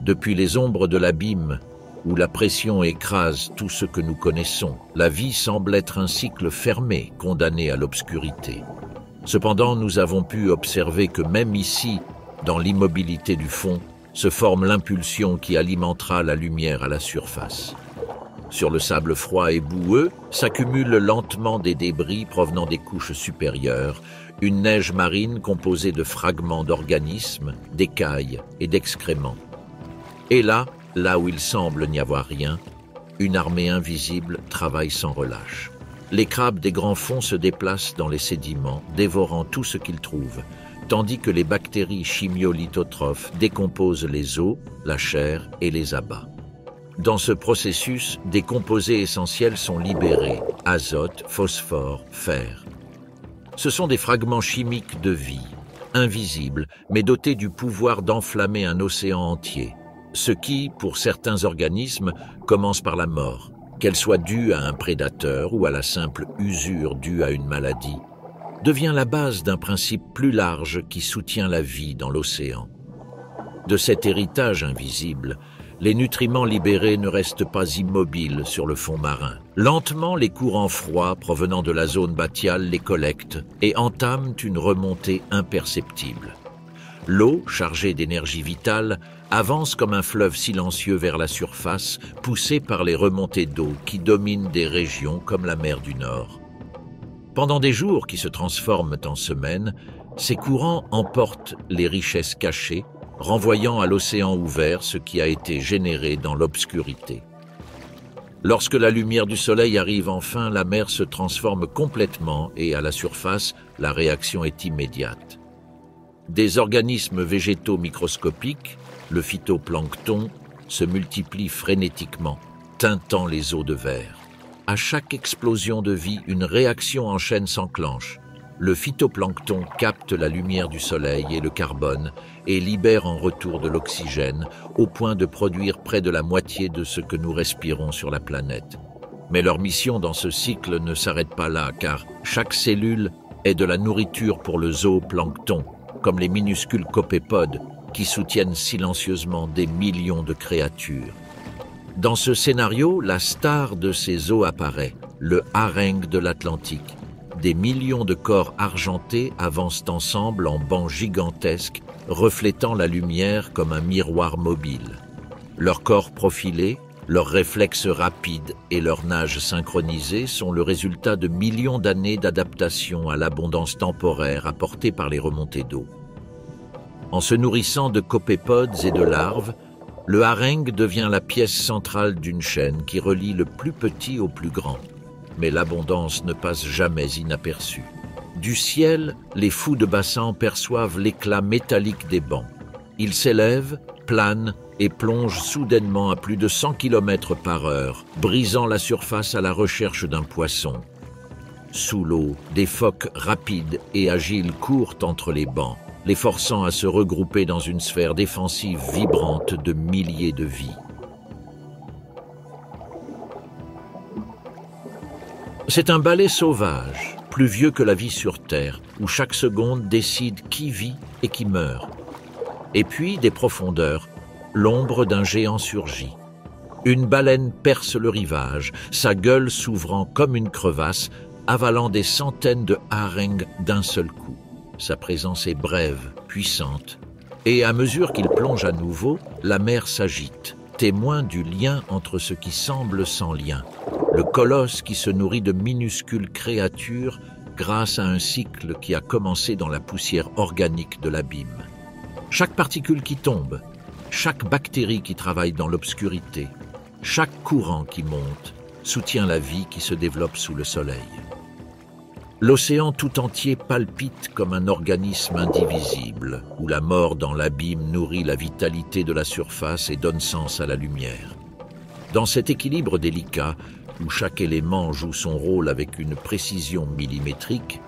Depuis les ombres de l'abîme, où la pression écrase tout ce que nous connaissons, la vie semble être un cycle fermé, condamné à l'obscurité. Cependant, nous avons pu observer que même ici, dans l'immobilité du fond, se forme l'impulsion qui alimentera la lumière à la surface. Sur le sable froid et boueux s'accumulent lentement des débris provenant des couches supérieures, une neige marine composée de fragments d'organismes, d'écailles et d'excréments. Et là où il semble n'y avoir rien, une armée invisible travaille sans relâche. Les crabes des grands fonds se déplacent dans les sédiments, dévorant tout ce qu'ils trouvent, tandis que les bactéries chimiolithotrophes décomposent les os, la chair et les abats. Dans ce processus, des composés essentiels sont libérés, azote, phosphore, fer. Ce sont des fragments chimiques de vie, invisibles, mais dotés du pouvoir d'enflammer un océan entier. Ce qui, pour certains organismes, commence par la mort, qu'elle soit due à un prédateur ou à la simple usure due à une maladie, devient la base d'un principe plus large qui soutient la vie dans l'océan. De cet héritage invisible, les nutriments libérés ne restent pas immobiles sur le fond marin. Lentement, les courants froids provenant de la zone batiale les collectent et entament une remontée imperceptible. L'eau, chargée d'énergie vitale, avance comme un fleuve silencieux vers la surface, poussée par les remontées d'eau qui dominent des régions comme la mer du Nord. Pendant des jours qui se transforment en semaines, ces courants emportent les richesses cachées, renvoyant à l'océan ouvert ce qui a été généré dans l'obscurité. Lorsque la lumière du soleil arrive enfin, la mer se transforme complètement et à la surface, la réaction est immédiate. Des organismes végétaux microscopiques, le phytoplancton, se multiplient frénétiquement, teintant les eaux de verre. À chaque explosion de vie, une réaction en chaîne s'enclenche. Le phytoplancton capte la lumière du soleil et le carbone et libère en retour de l'oxygène au point de produire près de la moitié de ce que nous respirons sur la planète. Mais leur mission dans ce cycle ne s'arrête pas là car chaque cellule est de la nourriture pour le zooplancton, comme les minuscules copépodes qui soutiennent silencieusement des millions de créatures. Dans ce scénario, la star de ces eaux apparaît, le hareng de l'Atlantique. Des millions de corps argentés avancent ensemble en bancs gigantesques, reflétant la lumière comme un miroir mobile. Leurs corps profilés, leurs réflexes rapides et leur nage synchronisée sont le résultat de millions d'années d'adaptation à l'abondance temporaire apportée par les remontées d'eau. En se nourrissant de copépodes et de larves, le hareng devient la pièce centrale d'une chaîne qui relie le plus petit au plus grand. Mais l'abondance ne passe jamais inaperçue. Du ciel, les fous de bassin perçoivent l'éclat métallique des bancs. Ils s'élèvent, planent et plongent soudainement à plus de 100 km/h, brisant la surface à la recherche d'un poisson. Sous l'eau, des phoques rapides et agiles courent entre les bancs, les forçant à se regrouper dans une sphère défensive vibrante de milliers de vies. C'est un ballet sauvage, plus vieux que la vie sur Terre, où chaque seconde décide qui vit et qui meurt. Et puis, des profondeurs, l'ombre d'un géant surgit. Une baleine perce le rivage, sa gueule s'ouvrant comme une crevasse, avalant des centaines de harengs d'un seul coup. Sa présence est brève, puissante, et à mesure qu'il plonge à nouveau, la mer s'agite, témoin du lien entre ce qui semble sans lien. Le colosse qui se nourrit de minuscules créatures grâce à un cycle qui a commencé dans la poussière organique de l'abîme. Chaque particule qui tombe, chaque bactérie qui travaille dans l'obscurité, chaque courant qui monte, soutient la vie qui se développe sous le soleil. L'océan tout entier palpite comme un organisme indivisible, où la mort dans l'abîme nourrit la vitalité de la surface et donne sens à la lumière. Dans cet équilibre délicat, où chaque élément joue son rôle avec une précision millimétrique,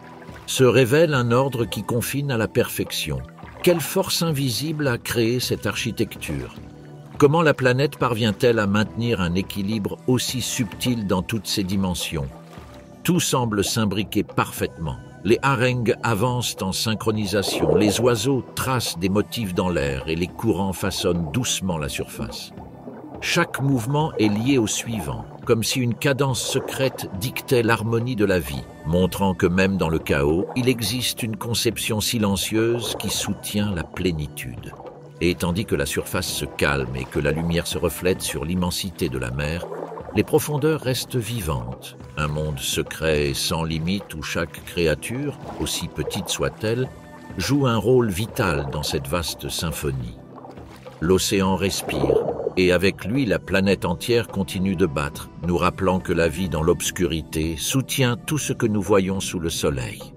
se révèle un ordre qui confine à la perfection. Quelle force invisible a créé cette architecture? Comment la planète parvient-elle à maintenir un équilibre aussi subtil dans toutes ses dimensions? Tout semble s'imbriquer parfaitement. Les harengs avancent en synchronisation, les oiseaux tracent des motifs dans l'air et les courants façonnent doucement la surface. Chaque mouvement est lié au suivant, comme si une cadence secrète dictait l'harmonie de la vie, montrant que même dans le chaos, il existe une conception silencieuse qui soutient la plénitude. Et tandis que la surface se calme et que la lumière se reflète sur l'immensité de la mer, les profondeurs restent vivantes, un monde secret et sans limite où chaque créature, aussi petite soit-elle, joue un rôle vital dans cette vaste symphonie. L'océan respire, et avec lui la planète entière continue de battre, nous rappelant que la vie dans l'obscurité soutient tout ce que nous voyons sous le soleil.